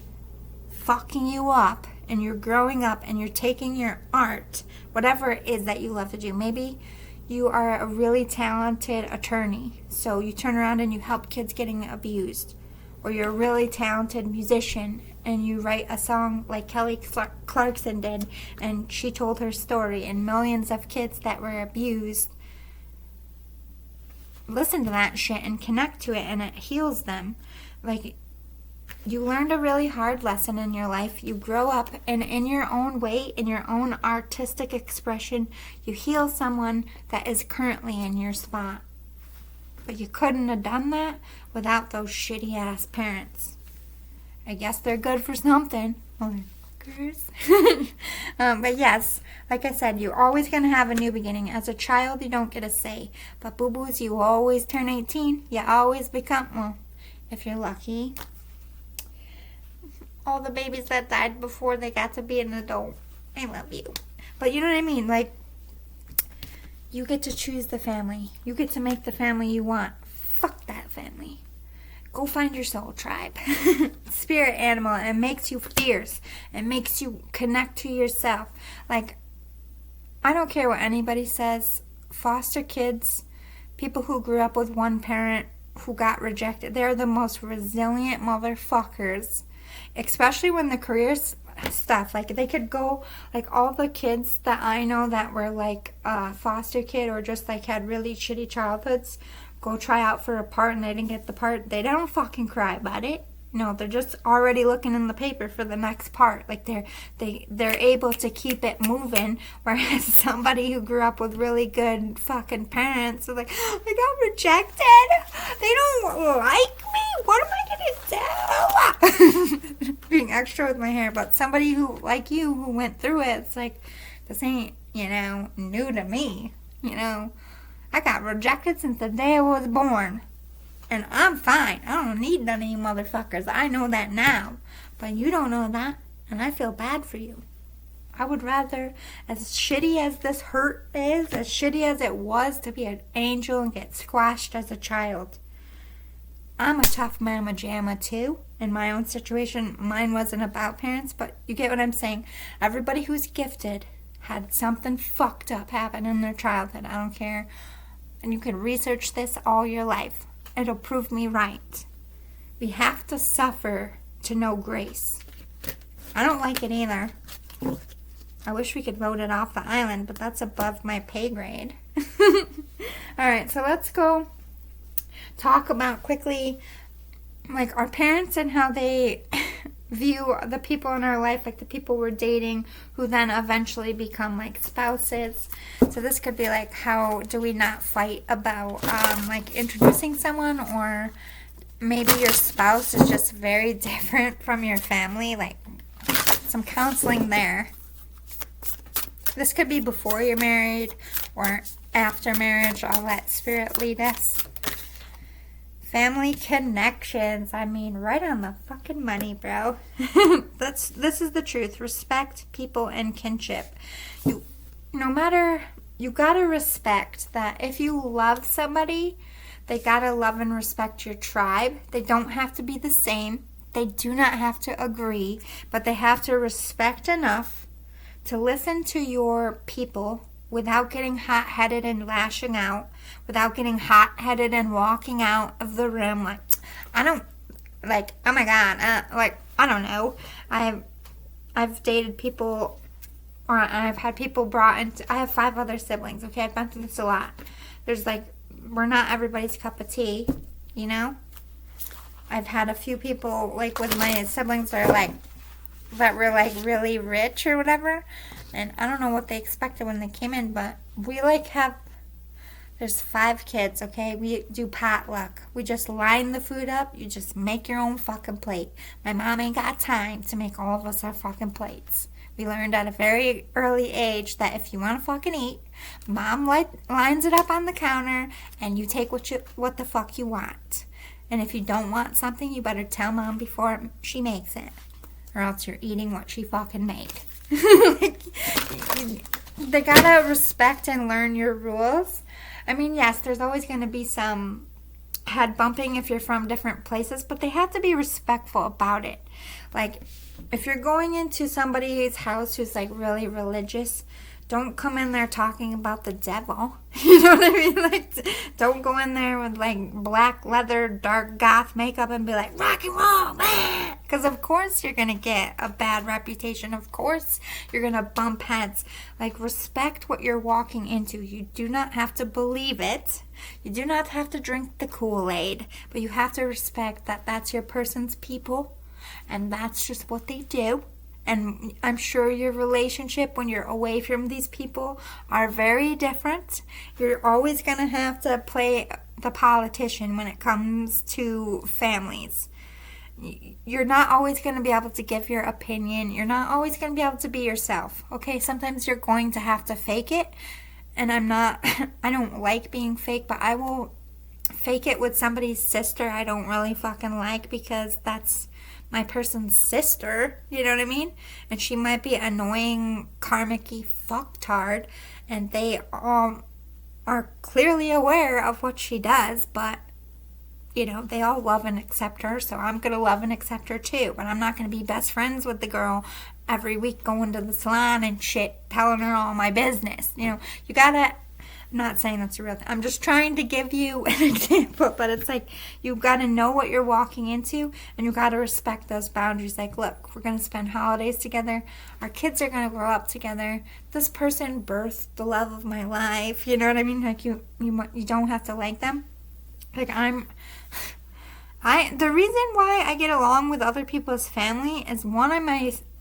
fucking you up, and you're growing up and you're taking your art, whatever it is that you love to do. Maybe you are a really talented attorney, so you turn around and you help kids getting abused. Or you're a really talented musician and you write a song like Kelly Clarkson did, and she told her story, and millions of kids that were abused listen to that shit and connect to it, and it heals them. Like, you learned a really hard lesson in your life. You grow up, and in your own way, in your own artistic expression, you heal someone that is currently in your spot. But you couldn't have done that without those shitty ass parents. I guess they're good for something. Motherfuckers. But yes, like I said, you're always going to have a new beginning. As a child, you don't get a say. But boo-boos, you always turn 18. You always become, well, if you're lucky, all the babies that died before they got to be an adult, I love you. But you know what I mean? Like, you get to choose the family. You get to make the family you want. Fuck that family. Go find your soul tribe. Spirit animal. It makes you fierce. It makes you connect to yourself. Like, I don't care what anybody says. Foster kids, people who grew up with one parent who got rejected, they're the most resilient motherfuckers. Especially when the career stuff, like they could go, like all the kids that I know that were like a foster kid or just like had really shitty childhoods, go try out for a part and they didn't get the part, they don't fucking cry about it. No, they're just already looking in the paper for the next part. Like they're able to keep it moving, whereas somebody who grew up with really good fucking parents is like, I got rejected. They don't like me. What am I gonna do? Being extra with my hair, but somebody who like you who went through it, it's like, this ain't, you know, new to me. You know, I got rejected since the day I was born. And I'm fine. I don't need none of you motherfuckers. I know that now. But you don't know that. And I feel bad for you. I would rather, as shitty as this hurt is, as shitty as it was to be an angel and get squashed as a child. I'm a tough mama jamma too. In my own situation, mine wasn't about parents. But you get what I'm saying. Everybody who's gifted had something fucked up happen in their childhood. I don't care. And you can research this all your life. It'll prove me right. We have to suffer to know grace. I don't like it either. I wish we could vote it off the island, but that's above my pay grade. Alright, so let's go talk about quickly, like, our parents and how they view the people in our life, like the people we're dating, who then eventually become like spouses. So this could be like, how do we not fight about like introducing someone, or maybe your spouse is just very different from your family, like some counseling there. This could be before you're married or after marriage. I'll let spirit lead us. Family connections. I mean, right on the fucking money, bro. This is the truth. Respect, people, and kinship. You gotta respect that if you love somebody, they gotta love and respect your tribe. They don't have to be the same. They do not have to agree, but they have to respect enough to listen to your people without getting hot-headed and lashing out, without getting hot-headed and walking out of the room like, I don't like, oh my God, like, I don't know. I've dated people, or I've had people brought into, I have 5 other siblings, okay? I've been through this a lot. There's like, we're not everybody's cup of tea, you know? I've had a few people, like, with my siblings that are like, that were like really rich or whatever, and I don't know what they expected when they came in, but we like have, there's 5 kids, okay? We do potluck. We just line the food up. You just make your own fucking plate. My mom ain't got time to make all of us our fucking plates. We learned at a very early age that if you want to fucking eat, mom lines it up on the counter, and you take what the fuck you want. And if you don't want something, you better tell mom before she makes it, or else you're eating what she fucking made. Like, they gotta respect and learn your rules. I mean, yes, there's always going to be some head bumping if you're from different places, but they have to be respectful about it. Like, if you're going into somebody's house who's like really religious, don't come in there talking about the devil. You know what I mean? Like, don't go in there with like black leather, dark goth makeup and be like, rock and roll, man. Because of course you're going to get a bad reputation. Of course you're going to bump heads. Like, respect what you're walking into. You do not have to believe it. You do not have to drink the Kool-Aid. But you have to respect that that's your person's people. And that's just what they do. And I'm sure your relationship when you're away from these people are very different. You're always going to have to play the politician when it comes to families. You're not always going to be able to give your opinion. You're not always going to be able to be yourself. Okay, sometimes you're going to have to fake it. And I don't like being fake, but I will fake it with somebody's sister I don't really fucking like, because that's my person's sister, you know what I mean? And she might be annoying, karmic-y fucktard, and they all are clearly aware of what she does, but, you know, they all love and accept her, so I'm going to love and accept her too. But I'm not going to be best friends with the girl every week going to the salon and shit, telling her all my business. You know, you gotta, I'm not saying that's a real thing. I'm just trying to give you an example, but it's like, you got to know what you're walking into, and you got to respect those boundaries. Like, look, we're going to spend holidays together. Our kids are going to grow up together. This person birthed the love of my life. You know what I mean? Like, you don't have to like them. Like, the reason why I get along with other people's family is, one,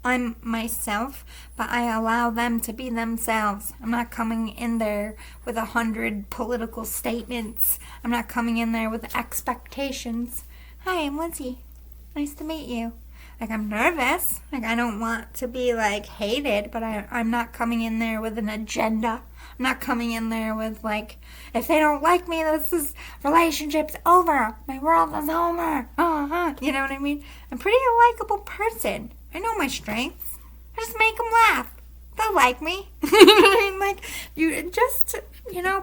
I'm myself, but I allow them to be themselves. I'm not coming in there with 100 political statements. I'm not coming in there with expectations. Hi, I'm Lindsay. Nice to meet you. Like, I'm nervous. Like, I don't want to be, like, hated, but I'm not coming in there with an agenda. I'm not coming in there with, like, if they don't like me, relationship's over. My world is over. You know what I mean? I'm pretty a likable person. I know my strengths. I just make them laugh. They'll like me. Like, you just,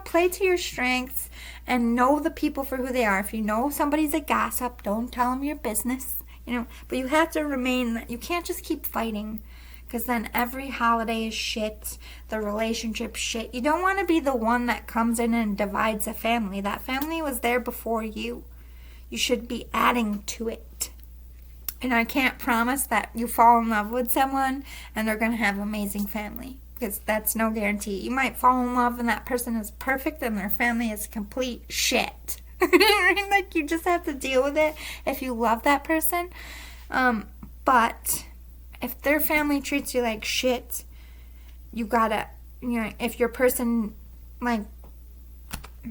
play to your strengths and know the people for who they are. If you know somebody's a gossip, don't tell them your business. But you have to remain, you can't just keep fighting, because then every holiday is shit, the relationship shit. You don't want to be the one that comes in and divides a family. That family was there before you. You should be adding to it. And I can't promise that you fall in love with someone and they're going to have an amazing family, because that's no guarantee. You might fall in love and that person is perfect and their family is complete shit. Like, you just have to deal with it if you love that person. But if their family treats you like shit, you gotta, if your person, like,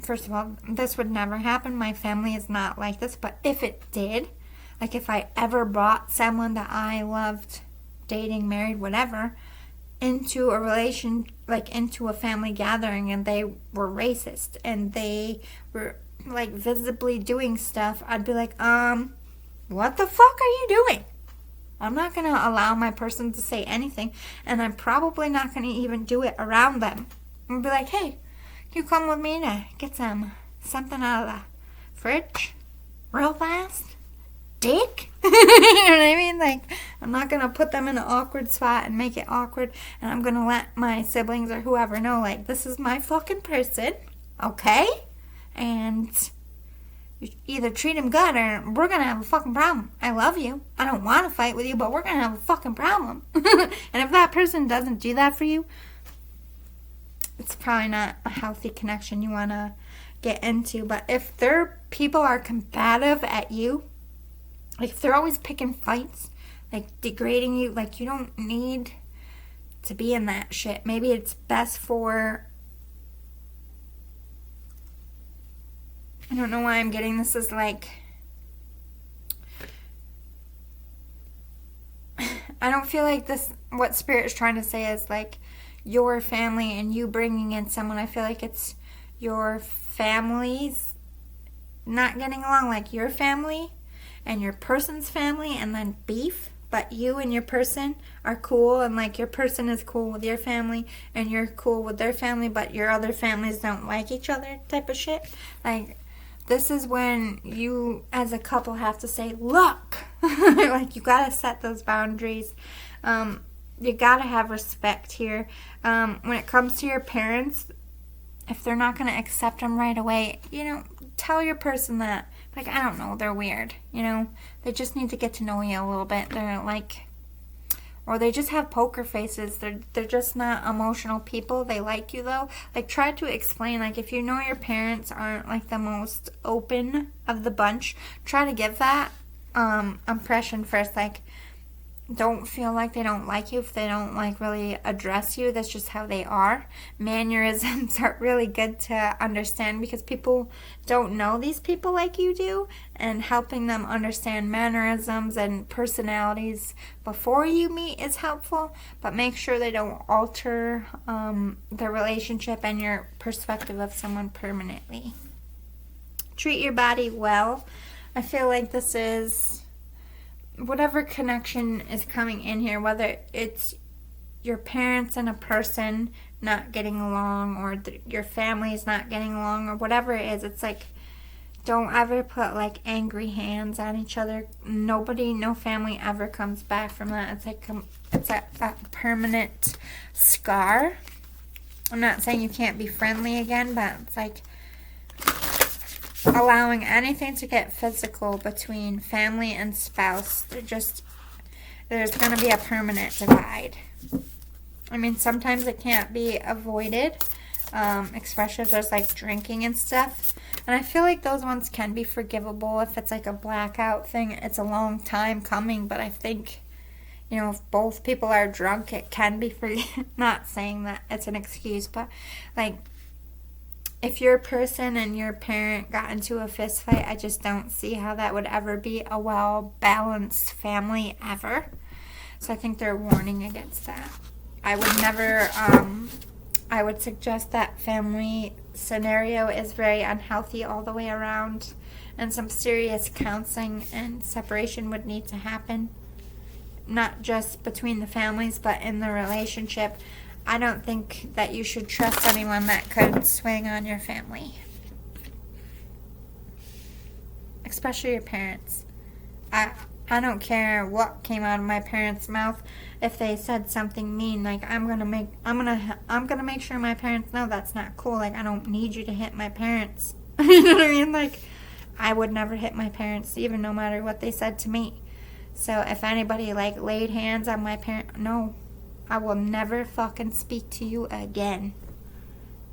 first of all, this would never happen. My family is not like this. But if it did, like, if I ever brought someone that I loved, dating, married, whatever, into a relation, like, into a family gathering, and they were racist and they were, like, visibly doing stuff, I'd be like, what the fuck are you doing? I'm not going to allow my person to say anything, and I'm probably not going to even do it around them. I'm going to be like, hey, can you come with me to get something out of the fridge real fast? Dick? You know what I mean? Like, I'm not going to put them in an awkward spot and make it awkward, and I'm going to let my siblings or whoever know, like, this is my fucking person, okay? And You either treat him good or we're going to have a fucking problem. I love you. I don't want to fight with you, but we're going to have a fucking problem. And if that person doesn't do that for you, it's probably not a healthy connection you want to get into. But if their people are combative at you, like if they're always picking fights, like degrading you, like you don't need to be in that shit. Maybe it's best for, I don't know why I'm getting this as like, I don't feel like this, what Spirit is trying to say is like your family and you bringing in someone. I feel like it's your families not getting along, like your family and your person's family, and then beef. But you and your person are cool, and like your person is cool with your family and you're cool with their family, but your other families don't like each other type of shit. Like, this is when you as a couple have to say, look, like you gotta set those boundaries. You gotta have respect here. When it comes to your parents, if they're not gonna accept them right away, you know, tell your person that. Like, I don't know, they're weird, you know? They just need to get to know you a little bit. They're like, or they just have poker faces. They're just not emotional people. They like you, though. Like, try to explain, like, if you know your parents aren't, like, the most open of the bunch, try to give that impression first. Like, don't feel like they don't like you if they don't, like, really address you. That's just how they are. Mannerisms are really good to understand because people don't know these people like you do, and helping them understand mannerisms and personalities before you meet is helpful, but make sure they don't alter the relationship and your perspective of someone permanently. Treat your body well. I feel like this is whatever connection is coming in here, whether it's your parents and a person not getting along, or your family is not getting along, or whatever it is, it's like, don't ever put like angry hands on each other. Nobody, no family ever comes back from that. It's like it's that permanent scar. I'm not saying you can't be friendly again, but it's like allowing anything to get physical between family and spouse. There's going to be a permanent divide. I mean, sometimes it can't be avoided, especially if there's like drinking and stuff. And I feel like those ones can be forgivable if it's like a blackout thing. It's a long time coming, but I think, you know, if both people are drunk, it can be not saying that it's an excuse, but like, if your person and your parent got into a fist fight, I just don't see how that would ever be a well-balanced family ever. So I think they're warning against that. I would never, I would suggest that family scenario is very unhealthy all the way around, and some serious counseling and separation would need to happen. Not just between the families, but in the relationship. I don't think that you should trust anyone that could swing on your family. Especially your parents. I don't care what came out of my parents' mouth. If they said something mean, like I'm gonna make sure my parents know that's not cool. Like, I don't need you to hit my parents. You know what I mean? Like, I would never hit my parents, even no matter what they said to me. So if anybody like laid hands on my parent, no. I will never fucking speak to you again.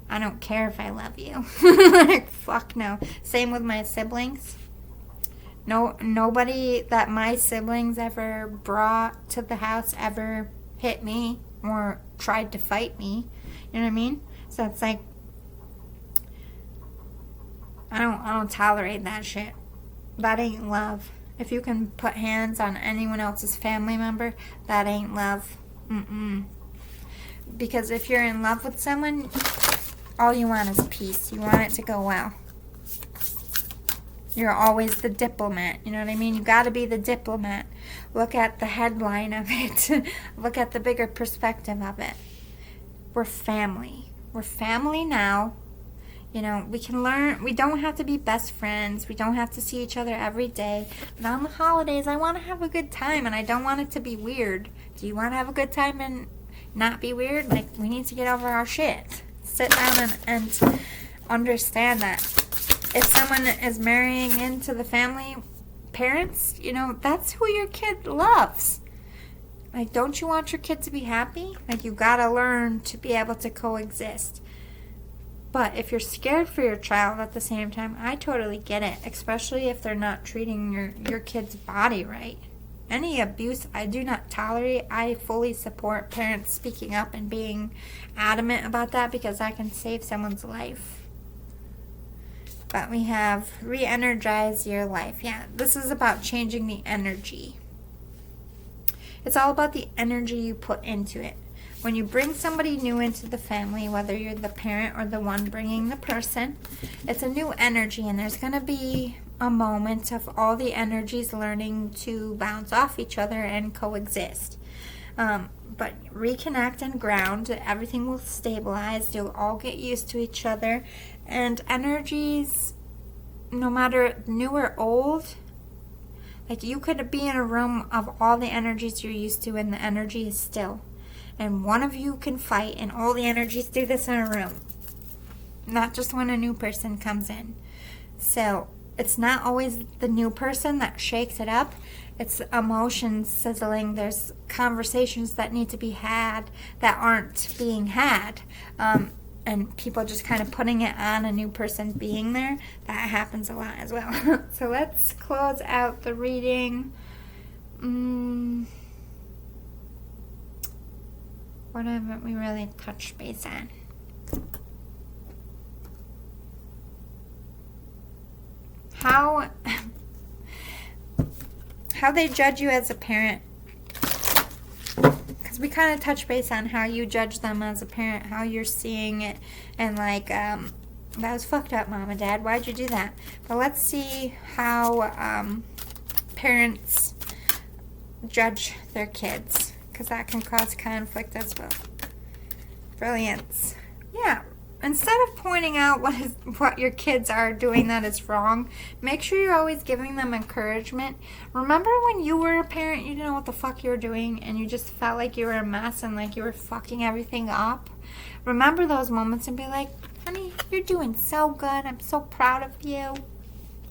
I don't care if I love you. Like, fuck no. Same with my siblings. No, nobody that my siblings ever brought to the house ever hit me or tried to fight me. You know what I mean? So it's like, I don't tolerate that shit. That ain't love. If you can put hands on anyone else's family member, that ain't love. Because if you're in love with someone, all you want is peace. You want it to go well. You're always the diplomat. You know what I mean? You got to be the diplomat. Look at the headline of it. Look at the bigger perspective of it. We're family. We're family now. You know, we can learn. We don't have to be best friends. We don't have to see each other every day. But on the holidays, I want to have a good time, and I don't want it to be weird. Do you want to have a good time and not be weird? Like, we need to get over our shit. Sit down and understand that if someone is marrying into the family, parents, that's who your kid loves. Like, don't you want your kid to be happy? Like, you gotta learn to be able to coexist. But if you're scared for your child at the same time, I totally get it, especially if they're not treating your kid's body right. Any abuse, I do not tolerate. I fully support parents speaking up and being adamant about that because that can save someone's life. But we have re-energize your life. Yeah, this is about changing the energy. It's all about the energy you put into it. When you bring somebody new into the family, whether you're the parent or the one bringing the person, it's a new energy, and there's going to be a moment of all the energies learning to bounce off each other and coexist. But reconnect and ground, everything will stabilize, you'll all get used to each other, and energies, no matter new or old, like you could be in a room of all the energies you're used to and the energy is still. And one of you can fight and all the energies do this in a room. Not just when a new person comes in. So it's not always the new person that shakes it up. It's emotions sizzling. There's conversations that need to be had that aren't being had. And people just kind of putting it on a new person being there. That happens a lot as well. So let's close out the reading. What haven't we really touched base on? How they judge you as a parent. Because we kind of touch base on how you judge them as a parent, how you're seeing it, and like, that was fucked up, Mom and Dad. Why'd you do that? But let's see how parents judge their kids, because that can cause conflict as well. Brilliance. Yeah. Instead of pointing out what your kids are doing that is wrong, make sure you're always giving them encouragement. Remember when you were a parent, you didn't know what the fuck you were doing, and you just felt like you were a mess and like you were fucking everything up? Remember those moments and be like, honey, you're doing so good. I'm so proud of you.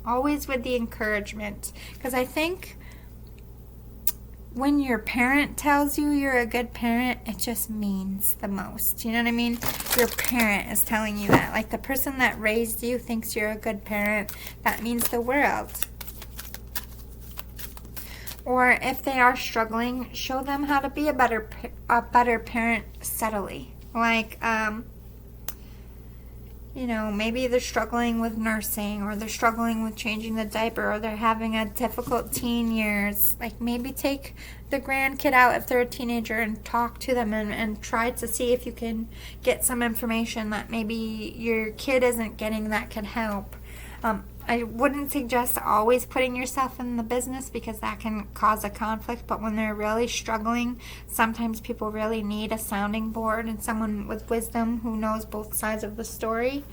Always with the encouragement. Because I think when your parent tells you you're a good parent, it just means the most. You know what I mean? Your parent is telling you that. Like the person that raised you thinks you're a good parent. That means the world. Or if they are struggling, show them how to be a better parent subtly. Like, maybe they're struggling with nursing, or they're struggling with changing the diaper, or they're having a difficult teen years. Like, maybe take the grandkid out if they're a teenager and talk to them and try to see if you can get some information that maybe your kid isn't getting that could help. I wouldn't suggest always putting yourself in the business because that can cause a conflict, but when they're really struggling, sometimes people really need a sounding board and someone with wisdom who knows both sides of the story.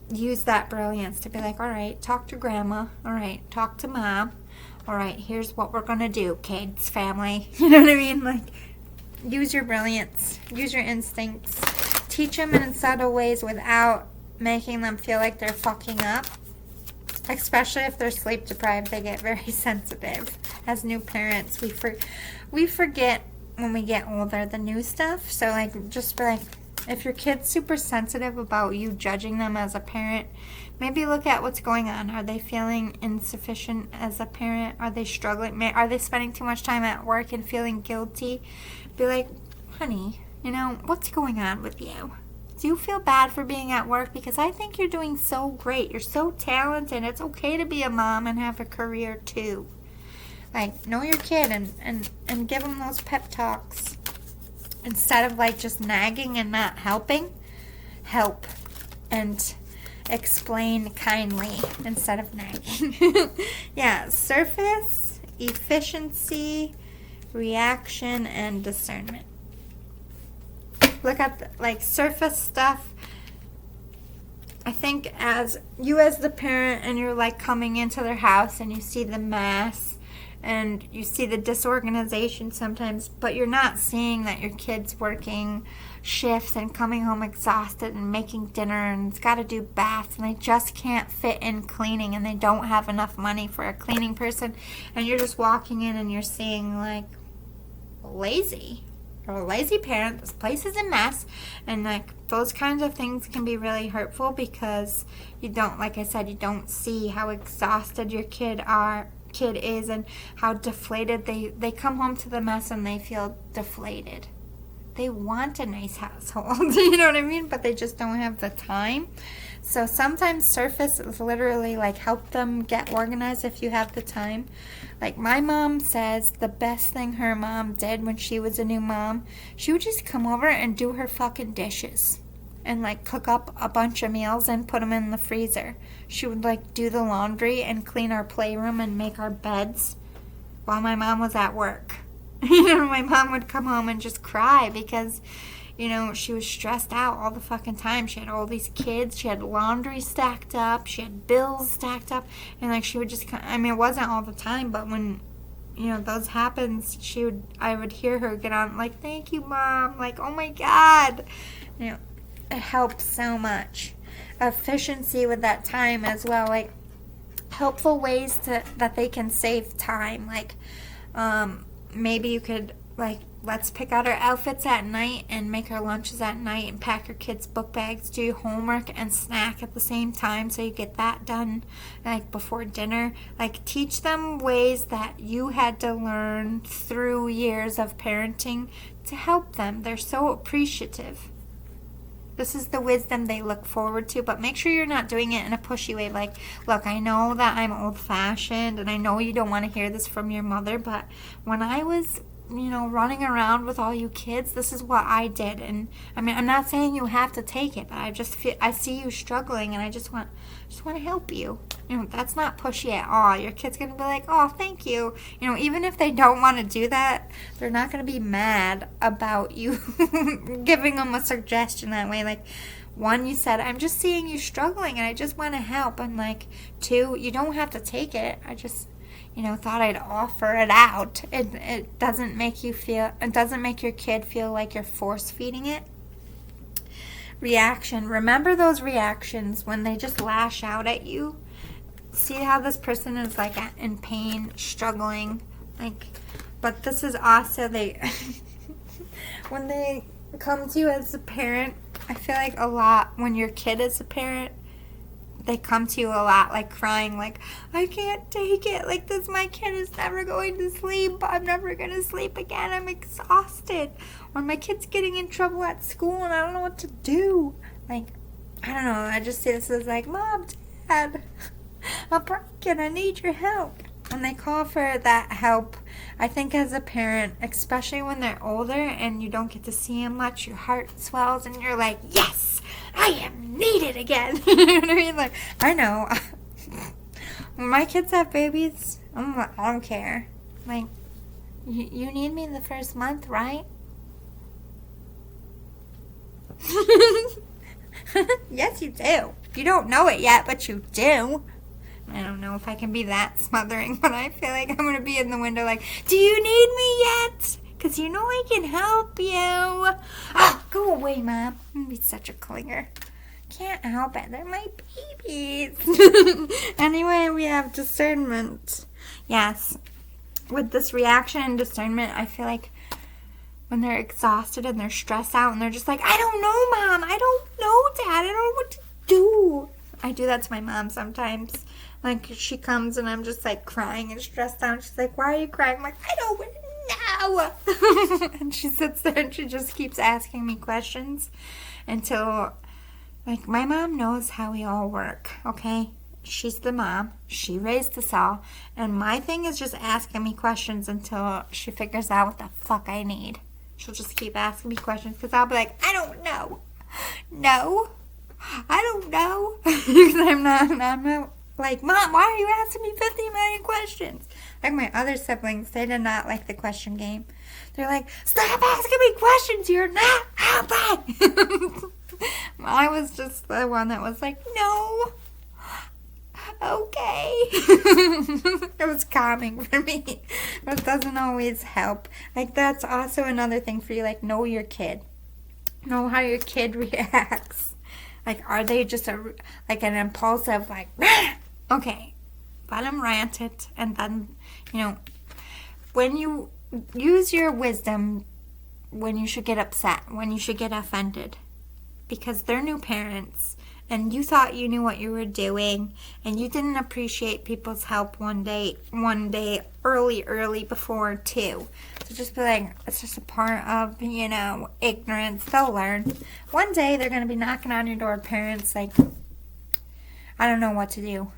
Use that brilliance to be like, all right, talk to grandma. All right, talk to mom. All right, here's what we're going to do, kids, family. You know what I mean? Like, use your brilliance. Use your instincts. Teach them in subtle ways without making them feel like they're fucking up. Especially if they're sleep deprived, they get very sensitive. As new parents, we forget when we get older the new stuff. So like, just be like, if your kid's super sensitive about you judging them as a parent, maybe look at what's going on. Are they feeling insufficient as a parent? Are they struggling? Are they spending too much time at work and feeling guilty? Be like, honey, what's going on with you? Do you feel bad for being at work? Because I think you're doing so great. You're so talented. It's okay to be a mom and have a career too. Like, know your kid and give them those pep talks. Instead of like just nagging and not helping, help and explain kindly instead of nagging. Yeah, surface, efficiency, reaction, and discernment. Look at like surface stuff. I think as the parent and you're like coming into their house and you see the mess and you see the disorganization sometimes, but you're not seeing that your kid's working shifts and coming home exhausted and making dinner and it's got to do baths and they just can't fit in cleaning and they don't have enough money for a cleaning person, and you're just walking in and you're seeing like lazy or a lazy parent. This place is a mess, and like those kinds of things can be really hurtful because you don't, like I said, you don't see how exhausted your kid is and how deflated they come home to the mess and they feel deflated. They want a nice household, you know what I mean? But they just don't have the time. So sometimes surface is literally like help them get organized if you have the time. Like my mom says the best thing her mom did when she was a new mom, she would just come over and do her fucking dishes and like cook up a bunch of meals and put them in the freezer. She would like do the laundry and clean our playroom and make our beds while my mom was at work. You know, my mom would come home and just cry because, you know, she was stressed out all the fucking time. She had all these kids. She had laundry stacked up. She had bills stacked up. And, like, she would just, I mean, it wasn't all the time, but when, you know, those happens, I would hear her get on, like, thank you, Mom. Like, oh, my God. You know, it helps so much. Efficiency with that time as well. Like, helpful ways that they can save time. Like, maybe you could, like, let's pick out our outfits at night and make our lunches at night and pack your kids' book bags, do your homework and snack at the same time so you get that done, like, before dinner. Like, teach them ways that you had to learn through years of parenting to help them. They're so appreciative. This is the wisdom they look forward to, but make sure you're not doing it in a pushy way. Like, look, I know that I'm old-fashioned, and I know you don't want to hear this from your mother, but when I was, you know, running around with all you kids, this is what I did. And, I mean, I'm not saying you have to take it, but I just feel, I see you struggling, and I just want to help you. You know, that's not pushy at all. Your kid's going to be like, oh, thank you. You know, even if they don't want to do that, they're not going to be mad about you giving them a suggestion that way. Like, one, you said, I'm just seeing you struggling and I just want to help. And like, two, you don't have to take it. I just, you know, thought I'd offer it out. It doesn't make you feel, it doesn't make your kid feel like you're force feeding it. Reaction. Remember those reactions when they just lash out at you. See how this person is like in pain, struggling, like, but this is also when they come to you as a parent, I feel like a lot when your kid is a parent, they come to you a lot like crying, like, I can't take it, like this, my kid is never going to sleep, I'm never going to sleep again, I'm exhausted, or my kid's getting in trouble at school and I don't know what to do. Like, I don't know, I just see this as like, Mom, Dad, I'm broken, I need your help. When they call for that help, I think as a parent, especially when they're older and you don't get to see them much, your heart swells and you're like, yes, I am needed again. You know what I mean? Like, I know. When my kids have babies, I don't care. Like, you need me in the first month, right? Yes, you do. You don't know it yet, but you do. I don't know if I can be that smothering, but I feel like I'm going to be in the window like, do you need me yet? Because you know I can help you. Oh, go away, Mom. I'm going to be such a clinger. Can't help it. They're my babies. Anyway, we have discernment. Yes. With this reaction and discernment, I feel like when they're exhausted and they're stressed out and they're just like, I don't know, Mom. I don't know, Dad. I don't know what to do. I do that to my mom sometimes. Like, she comes and I'm just, like, crying and stressed out. She's like, why are you crying? I'm like, I don't know. And she sits there and she just keeps asking me questions until, like, my mom knows how we all work, okay? She's the mom. She raised us all. And my thing is just asking me questions until she figures out what the fuck I need. She'll just keep asking me questions because I'll be like, I don't know. No. I don't know. Because I'm not like, Mom, why are you asking me 50 million questions? Like my other siblings, they did not like the question game. They're like, stop asking me questions, you're not helping. I was just the one that was like, no, Okay. It was calming for me. But it doesn't always help. Like, that's also another thing for you. Like, know your kid. Know how your kid reacts. Like, are they just an impulsive, like, okay, let them rant it. And then, when you use your wisdom, when you should get upset, when you should get offended. Because they're new parents. And you thought you knew what you were doing, and you didn't appreciate people's help one day early before too. So just be like, it's just a part of, ignorance. They'll learn. One day they're going to be knocking on your door, parents, like, I don't know what to do.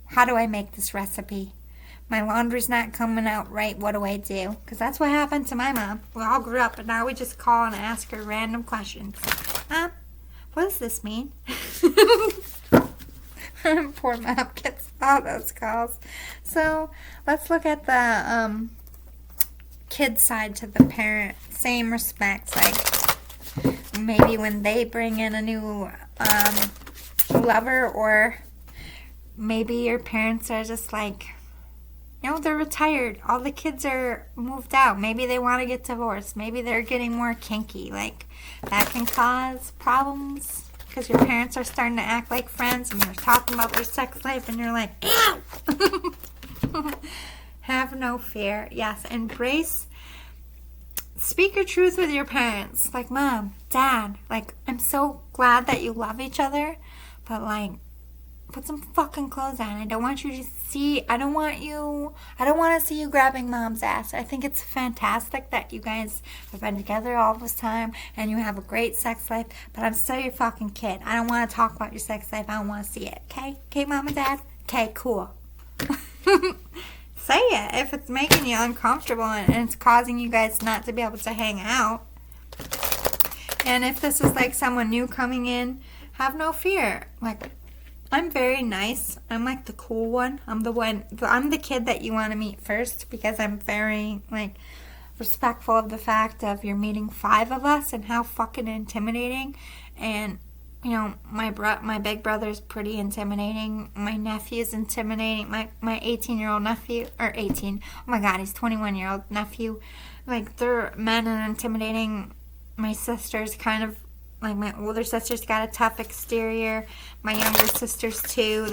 How do I make this recipe? My laundry's not coming out right. What do I do? Because that's what happened to my mom. We all grew up, and now we just call and ask her random questions. Mom, what does this mean? Poor mom gets all those calls. So let's look at the kid side to the parent. Same respect. Like maybe when they bring in a new lover, or maybe your parents are just like, they're retired. All the kids are moved out. Maybe they want to get divorced. Maybe they're getting more kinky. Like, that can cause problems because your parents are starting to act like friends and they're talking about their sex life and you're like, ew! Have no fear. Yes, embrace. Speak your truth with your parents. Like, Mom, Dad, like, I'm so glad that you love each other, but, like, put some fucking clothes on. I don't want you to see, I don't want to see you grabbing Mom's ass. I think it's fantastic that you guys have been together all this time and you have a great sex life, but I'm still your fucking kid. I don't want to talk about your sex life. I don't want to see it. Okay? Okay, Mom and Dad? Okay, cool. Say it if it's making you uncomfortable and it's causing you guys not to be able to hang out. And if this is like someone new coming in, have no fear. Like, I'm very nice. I'm like the cool one. I'm the kid that you want to meet first because I'm very, like, respectful of the fact of you're meeting 5 of us and how fucking intimidating. And, my big brother's pretty intimidating. My nephew's intimidating. My 18-year-old nephew, or 18, oh my God, he's 21-year-old nephew. Like, they're men and intimidating. My sister's kind of, like, my older sister's got a tough exterior. My younger sisters too.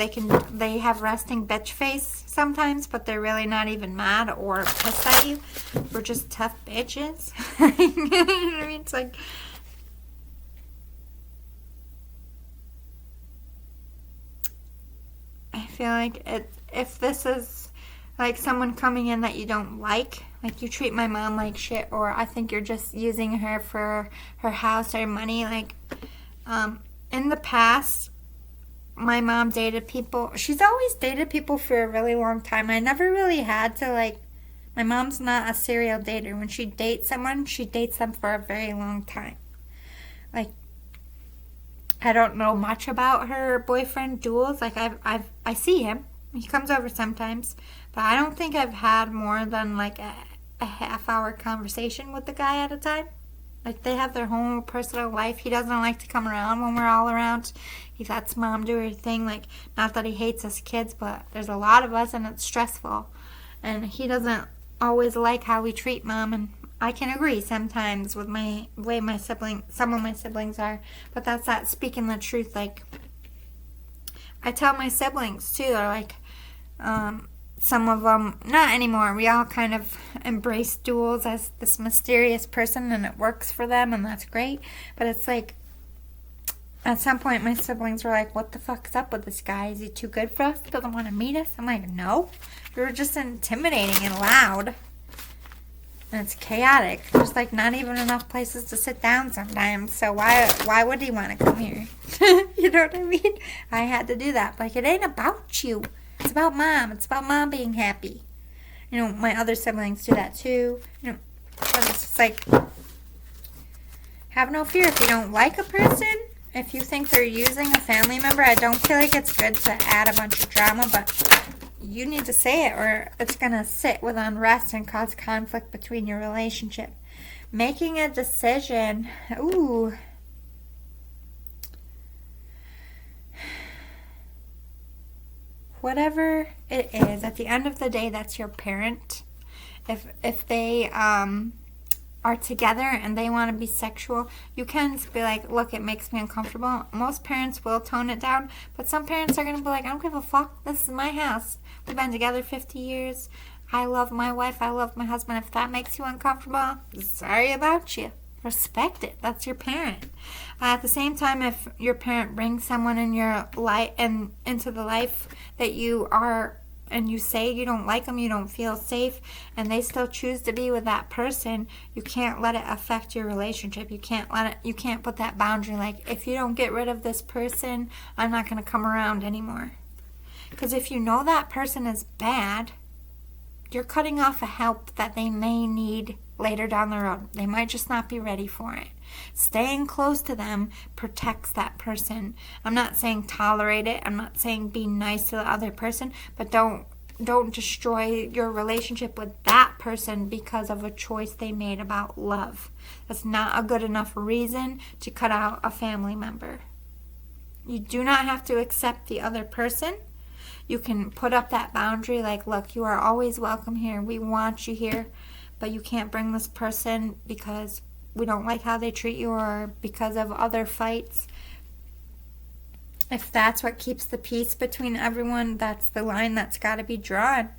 They have resting bitch face sometimes, but they're really not even mad or pissed at you. We're just tough bitches. You know what I mean? It's like, I feel like if this is like someone coming in that you don't like you treat my mom like shit, or I think you're just using her for her house or money. Like, in the past, my mom dated people. She's always dated people for a really long time. I never really had to, like, my mom's not a serial dater. When she dates someone, she dates them for a very long time. Like, I don't know much about her boyfriend, Jules. Like, I see him. He comes over sometimes. But I don't think I've had more than, like, a half-hour conversation with the guy at a time. Like, they have their whole personal life. He doesn't like to come around when we're all around. He lets Mom do her thing. Like, not that he hates us kids, but there's a lot of us, and it's stressful. And he doesn't always like how we treat Mom, and I can agree sometimes with the way some of my siblings are. But that's that speaking the truth. Like, I tell my siblings, too. They're like, some of them, not anymore. We all kind of embrace Jules as this mysterious person, and it works for them, and that's great. But it's like, at some point, my siblings were like, what the fuck's up with this guy? Is he too good for us? Doesn't want to meet us? I'm like, no. We were just intimidating and loud. And it's chaotic. There's, like, not even enough places to sit down sometimes. So why would he want to come here? You know what I mean? I had to do that. Like, it ain't about you. It's about Mom. It's about Mom being happy. My other siblings do that too. But it's just like, have no fear if you don't like a person. If you think they're using a family member, I don't feel like it's good to add a bunch of drama, but you need to say it or it's going to sit with unrest and cause conflict between your relationship. Making a decision. Ooh. whatever it is, at the end of the day, that's your parent. If they are together and they want to be sexual, you can be like, look, it makes me uncomfortable. Most parents will tone it down, but some parents are going to be like, I don't give a fuck. This is my house. We've been together 50 years. I love my wife. I love my husband. If that makes you uncomfortable, sorry about you. Respect it. That's your parent. At the same time, if your parent brings someone in your life and into the life that you are, and you say you don't like them, you don't feel safe, and they still choose to be with that person, you can't let it affect your relationship. You can't put that boundary like, if you don't get rid of this person, I'm not going to come around anymore. Because if you know that person is bad, you're cutting off a help that they may need later down the road. They might just not be ready for it. Staying close to them protects that person. I'm not saying tolerate it. I'm not saying be nice to the other person, but don't destroy your relationship with that person because of a choice they made about love. That's not a good enough reason to cut out a family member. You do not have to accept the other person. You can put up that boundary like, look, you are always welcome here. We want you here, but you can't bring this person because we don't like how they treat you or because of other fights. If that's what keeps the peace between everyone, that's the line that's got to be drawn.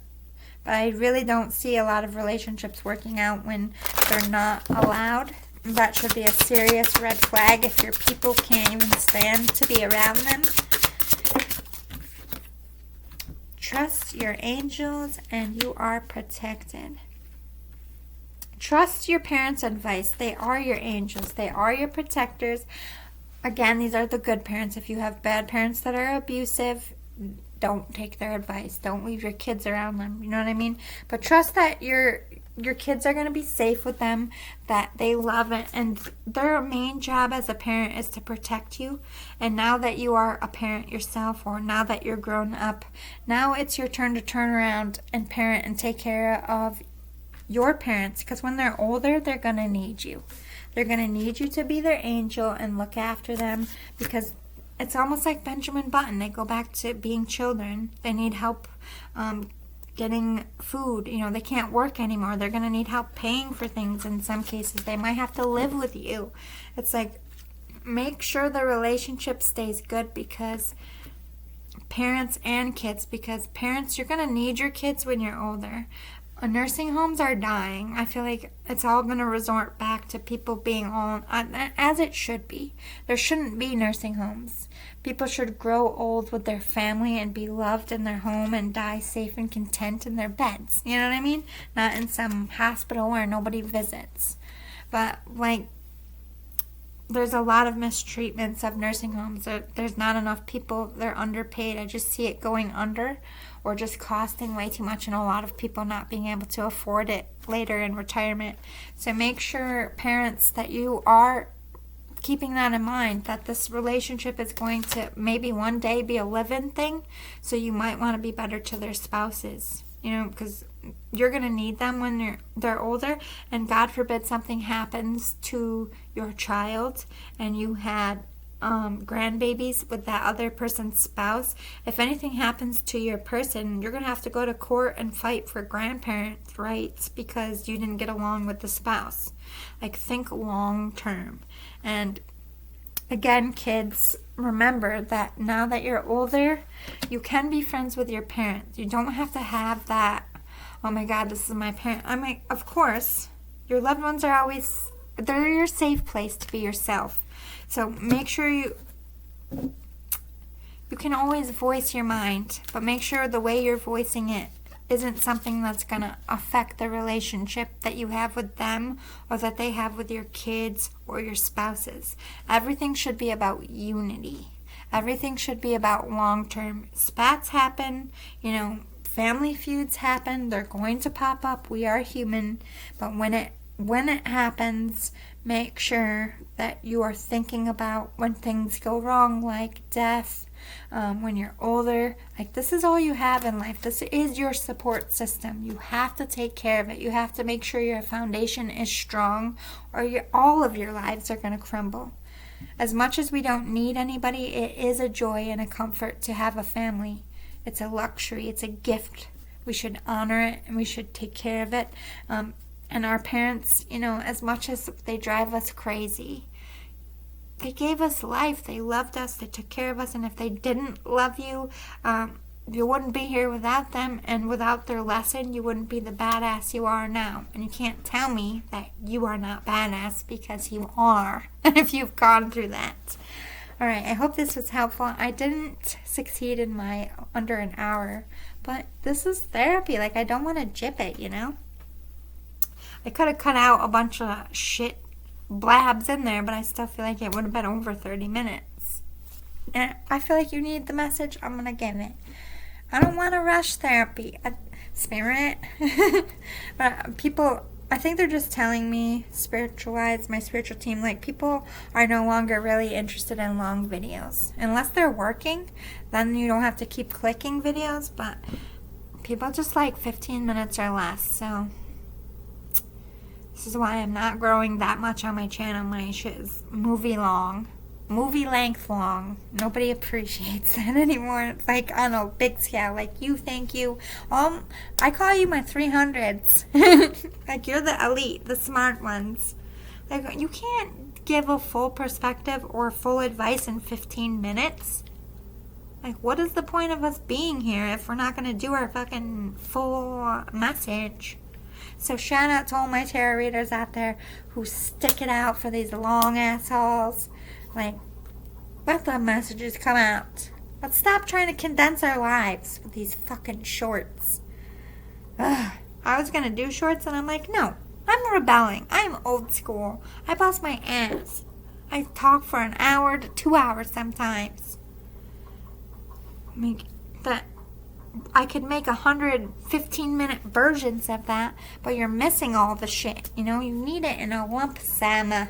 But I really don't see a lot of relationships working out when they're not allowed. That should be a serious red flag if your people can't even stand to be around them. Trust your angels and you are protected. Trust your parents' advice. They are your angels. They are your protectors. Again, these are the good parents. If you have bad parents that are abusive, don't take their advice. Don't leave your kids around them. You know what I mean? But trust that your kids are going to be safe with them, that they love it, and their main job as a parent is to protect you. And now that you are a parent yourself, or now that you're grown up, now it's your turn to turn around and parent and take care of your parents, because when they're older, they're going to need you. They're going to need you to be their angel and look after them, because it's almost like Benjamin Button. They go back to being children. They need help getting food. You know, they can't work anymore. They're going to need help paying for things in some cases. They might have to live with you. It's like, make sure the relationship stays good, because parents and kids, because parents, you're going to need your kids when you're older. Nursing homes are dying. I feel like it's all going to resort back to people being old, as it should be. There shouldn't be nursing homes. People should grow old with their family and be loved in their home and die safe and content in their beds. You know what I mean? Not in some hospital where nobody visits. But, like, there's a lot of mistreatments of nursing homes. There's not enough people. They're underpaid. I just see it going under, or just costing way too much, and a lot of people not being able to afford it later in retirement. So make sure, parents, that you are keeping that in mind, that this relationship is going to maybe one day be a live-in thing. So you might want to be better to their spouses, you know, because you're going to need them when they're older, and God forbid something happens to your child and you had grandbabies with that other person's spouse. If anything happens to your person, you're going to have to go to court and fight for grandparents' rights because you didn't get along with the spouse. Like, think long term. And again, kids, remember that now that you're older, you can be friends with your parents. You don't have to have that, oh my God, this is my parent. I mean, of course, your loved ones are always, they're your safe place to be yourself. So make sure you can always voice your mind, but make sure the way you're voicing it isn't something that's going to affect the relationship that you have with them or that they have with your kids or your spouses. Everything should be about unity. Everything should be about long-term. Spats happen, you know, family feuds happen. They're going to pop up. We are human. But when it happens, make sure that you are thinking about when things go wrong, like death, when you're older. Like, this is all you have in life. This is your support system. You have to take care of it. You have to make sure your foundation is strong, or all of your lives are going to crumble. As much as we don't need anybody, it is a joy and a comfort to have a family. It's a luxury. It's a gift. We should honor it and we should take care of it. And our parents, as much as they drive us crazy, they gave us life. They loved us. They took care of us. And if they didn't love you, you wouldn't be here without them. And without their lesson, you wouldn't be the badass you are now. And you can't tell me that you are not badass, because you are, if you've gone through that. All right, I hope this was helpful. I didn't succeed in my under an hour, but this is therapy. Like, I don't want to jip it, I could have cut out a bunch of shit blabs in there, but I still feel like it would have been over 30 minutes. And I feel like you need the message. I'm going to give it. I don't want to rush therapy. Spirit. But people, I think they're just telling me, spiritual-wise, my spiritual team, like, people are no longer really interested in long videos. Unless they're working, then you don't have to keep clicking videos, but people just like 15 minutes or less, so this is why I'm not growing that much on my channel. My shit is movie length long. Nobody appreciates that anymore. It's like on a big scale, like, you, thank you. I call you my 300s. Like, you're the elite, the smart ones. Like, you can't give a full perspective or full advice in 15 minutes. Like, what is the point of us being here if we're not going to do our fucking full message? So shout out to all my tarot readers out there who stick it out for these long assholes. Like, let the messages come out. Let's stop trying to condense our lives with these fucking shorts. Ugh. I was going to do shorts and I'm like, no, I'm rebelling. I'm old school. I bust my ass. I talk for an hour to 2 hours sometimes. I could make 115-minute versions of that, but you're missing all the shit. You need it in a lump sum. What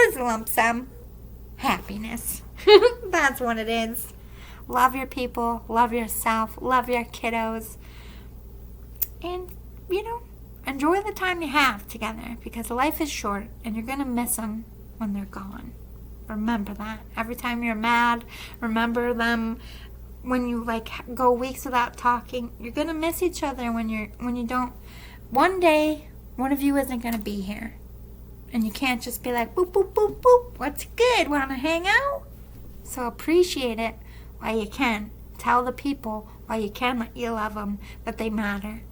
is a lump sum? Happiness. That's what it is. Love your people. Love yourself. Love your kiddos. And, enjoy the time you have together, because life is short and you're going to miss them when they're gone. Remember that. Every time you're mad, remember them. When you go weeks without talking, you're gonna miss each other when you don't. One day, one of you isn't gonna be here, and you can't just be like, boop boop boop boop. What's good? Wanna hang out? So appreciate it while you can. Tell the people while you can that you love them, that they matter.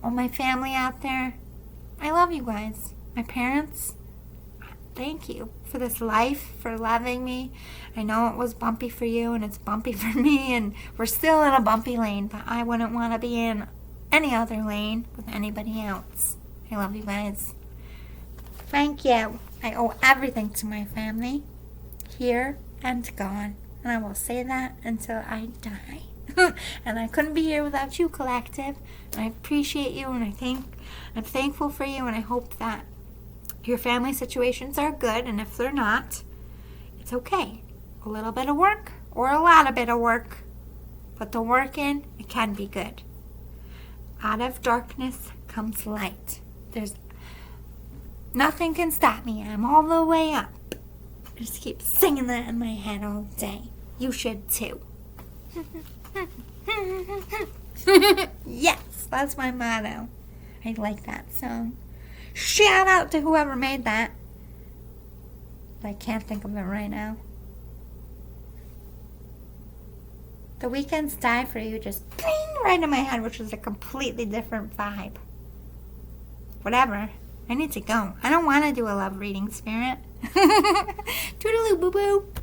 All my family out there, I love you guys. My parents, thank you for this life, for loving me. I know it was bumpy for you and it's bumpy for me, and we're still in a bumpy lane, but I wouldn't want to be in any other lane with anybody else. I love you guys. Thank you. I owe everything to my family, here and gone. And I will say that until I die. And I couldn't be here without you, collective. And I appreciate you, and I'm thankful for you, and I hope that your family situations are good, and if they're not, it's okay. A little bit of work or a lot of bit of work. Put the work in, it can be good. Out of darkness comes light. There's nothing can stop me. I'm all the way up. I just keep singing that in my head all day. You should too. Yes, that's my motto. I like that song. Shout out to whoever made that. I can't think of it right now. The Weekends Die For You just bing right in my head, which is a completely different vibe. Whatever. I need to go. I don't want to do a love reading, Spirit. Toodaloo, boo-boo.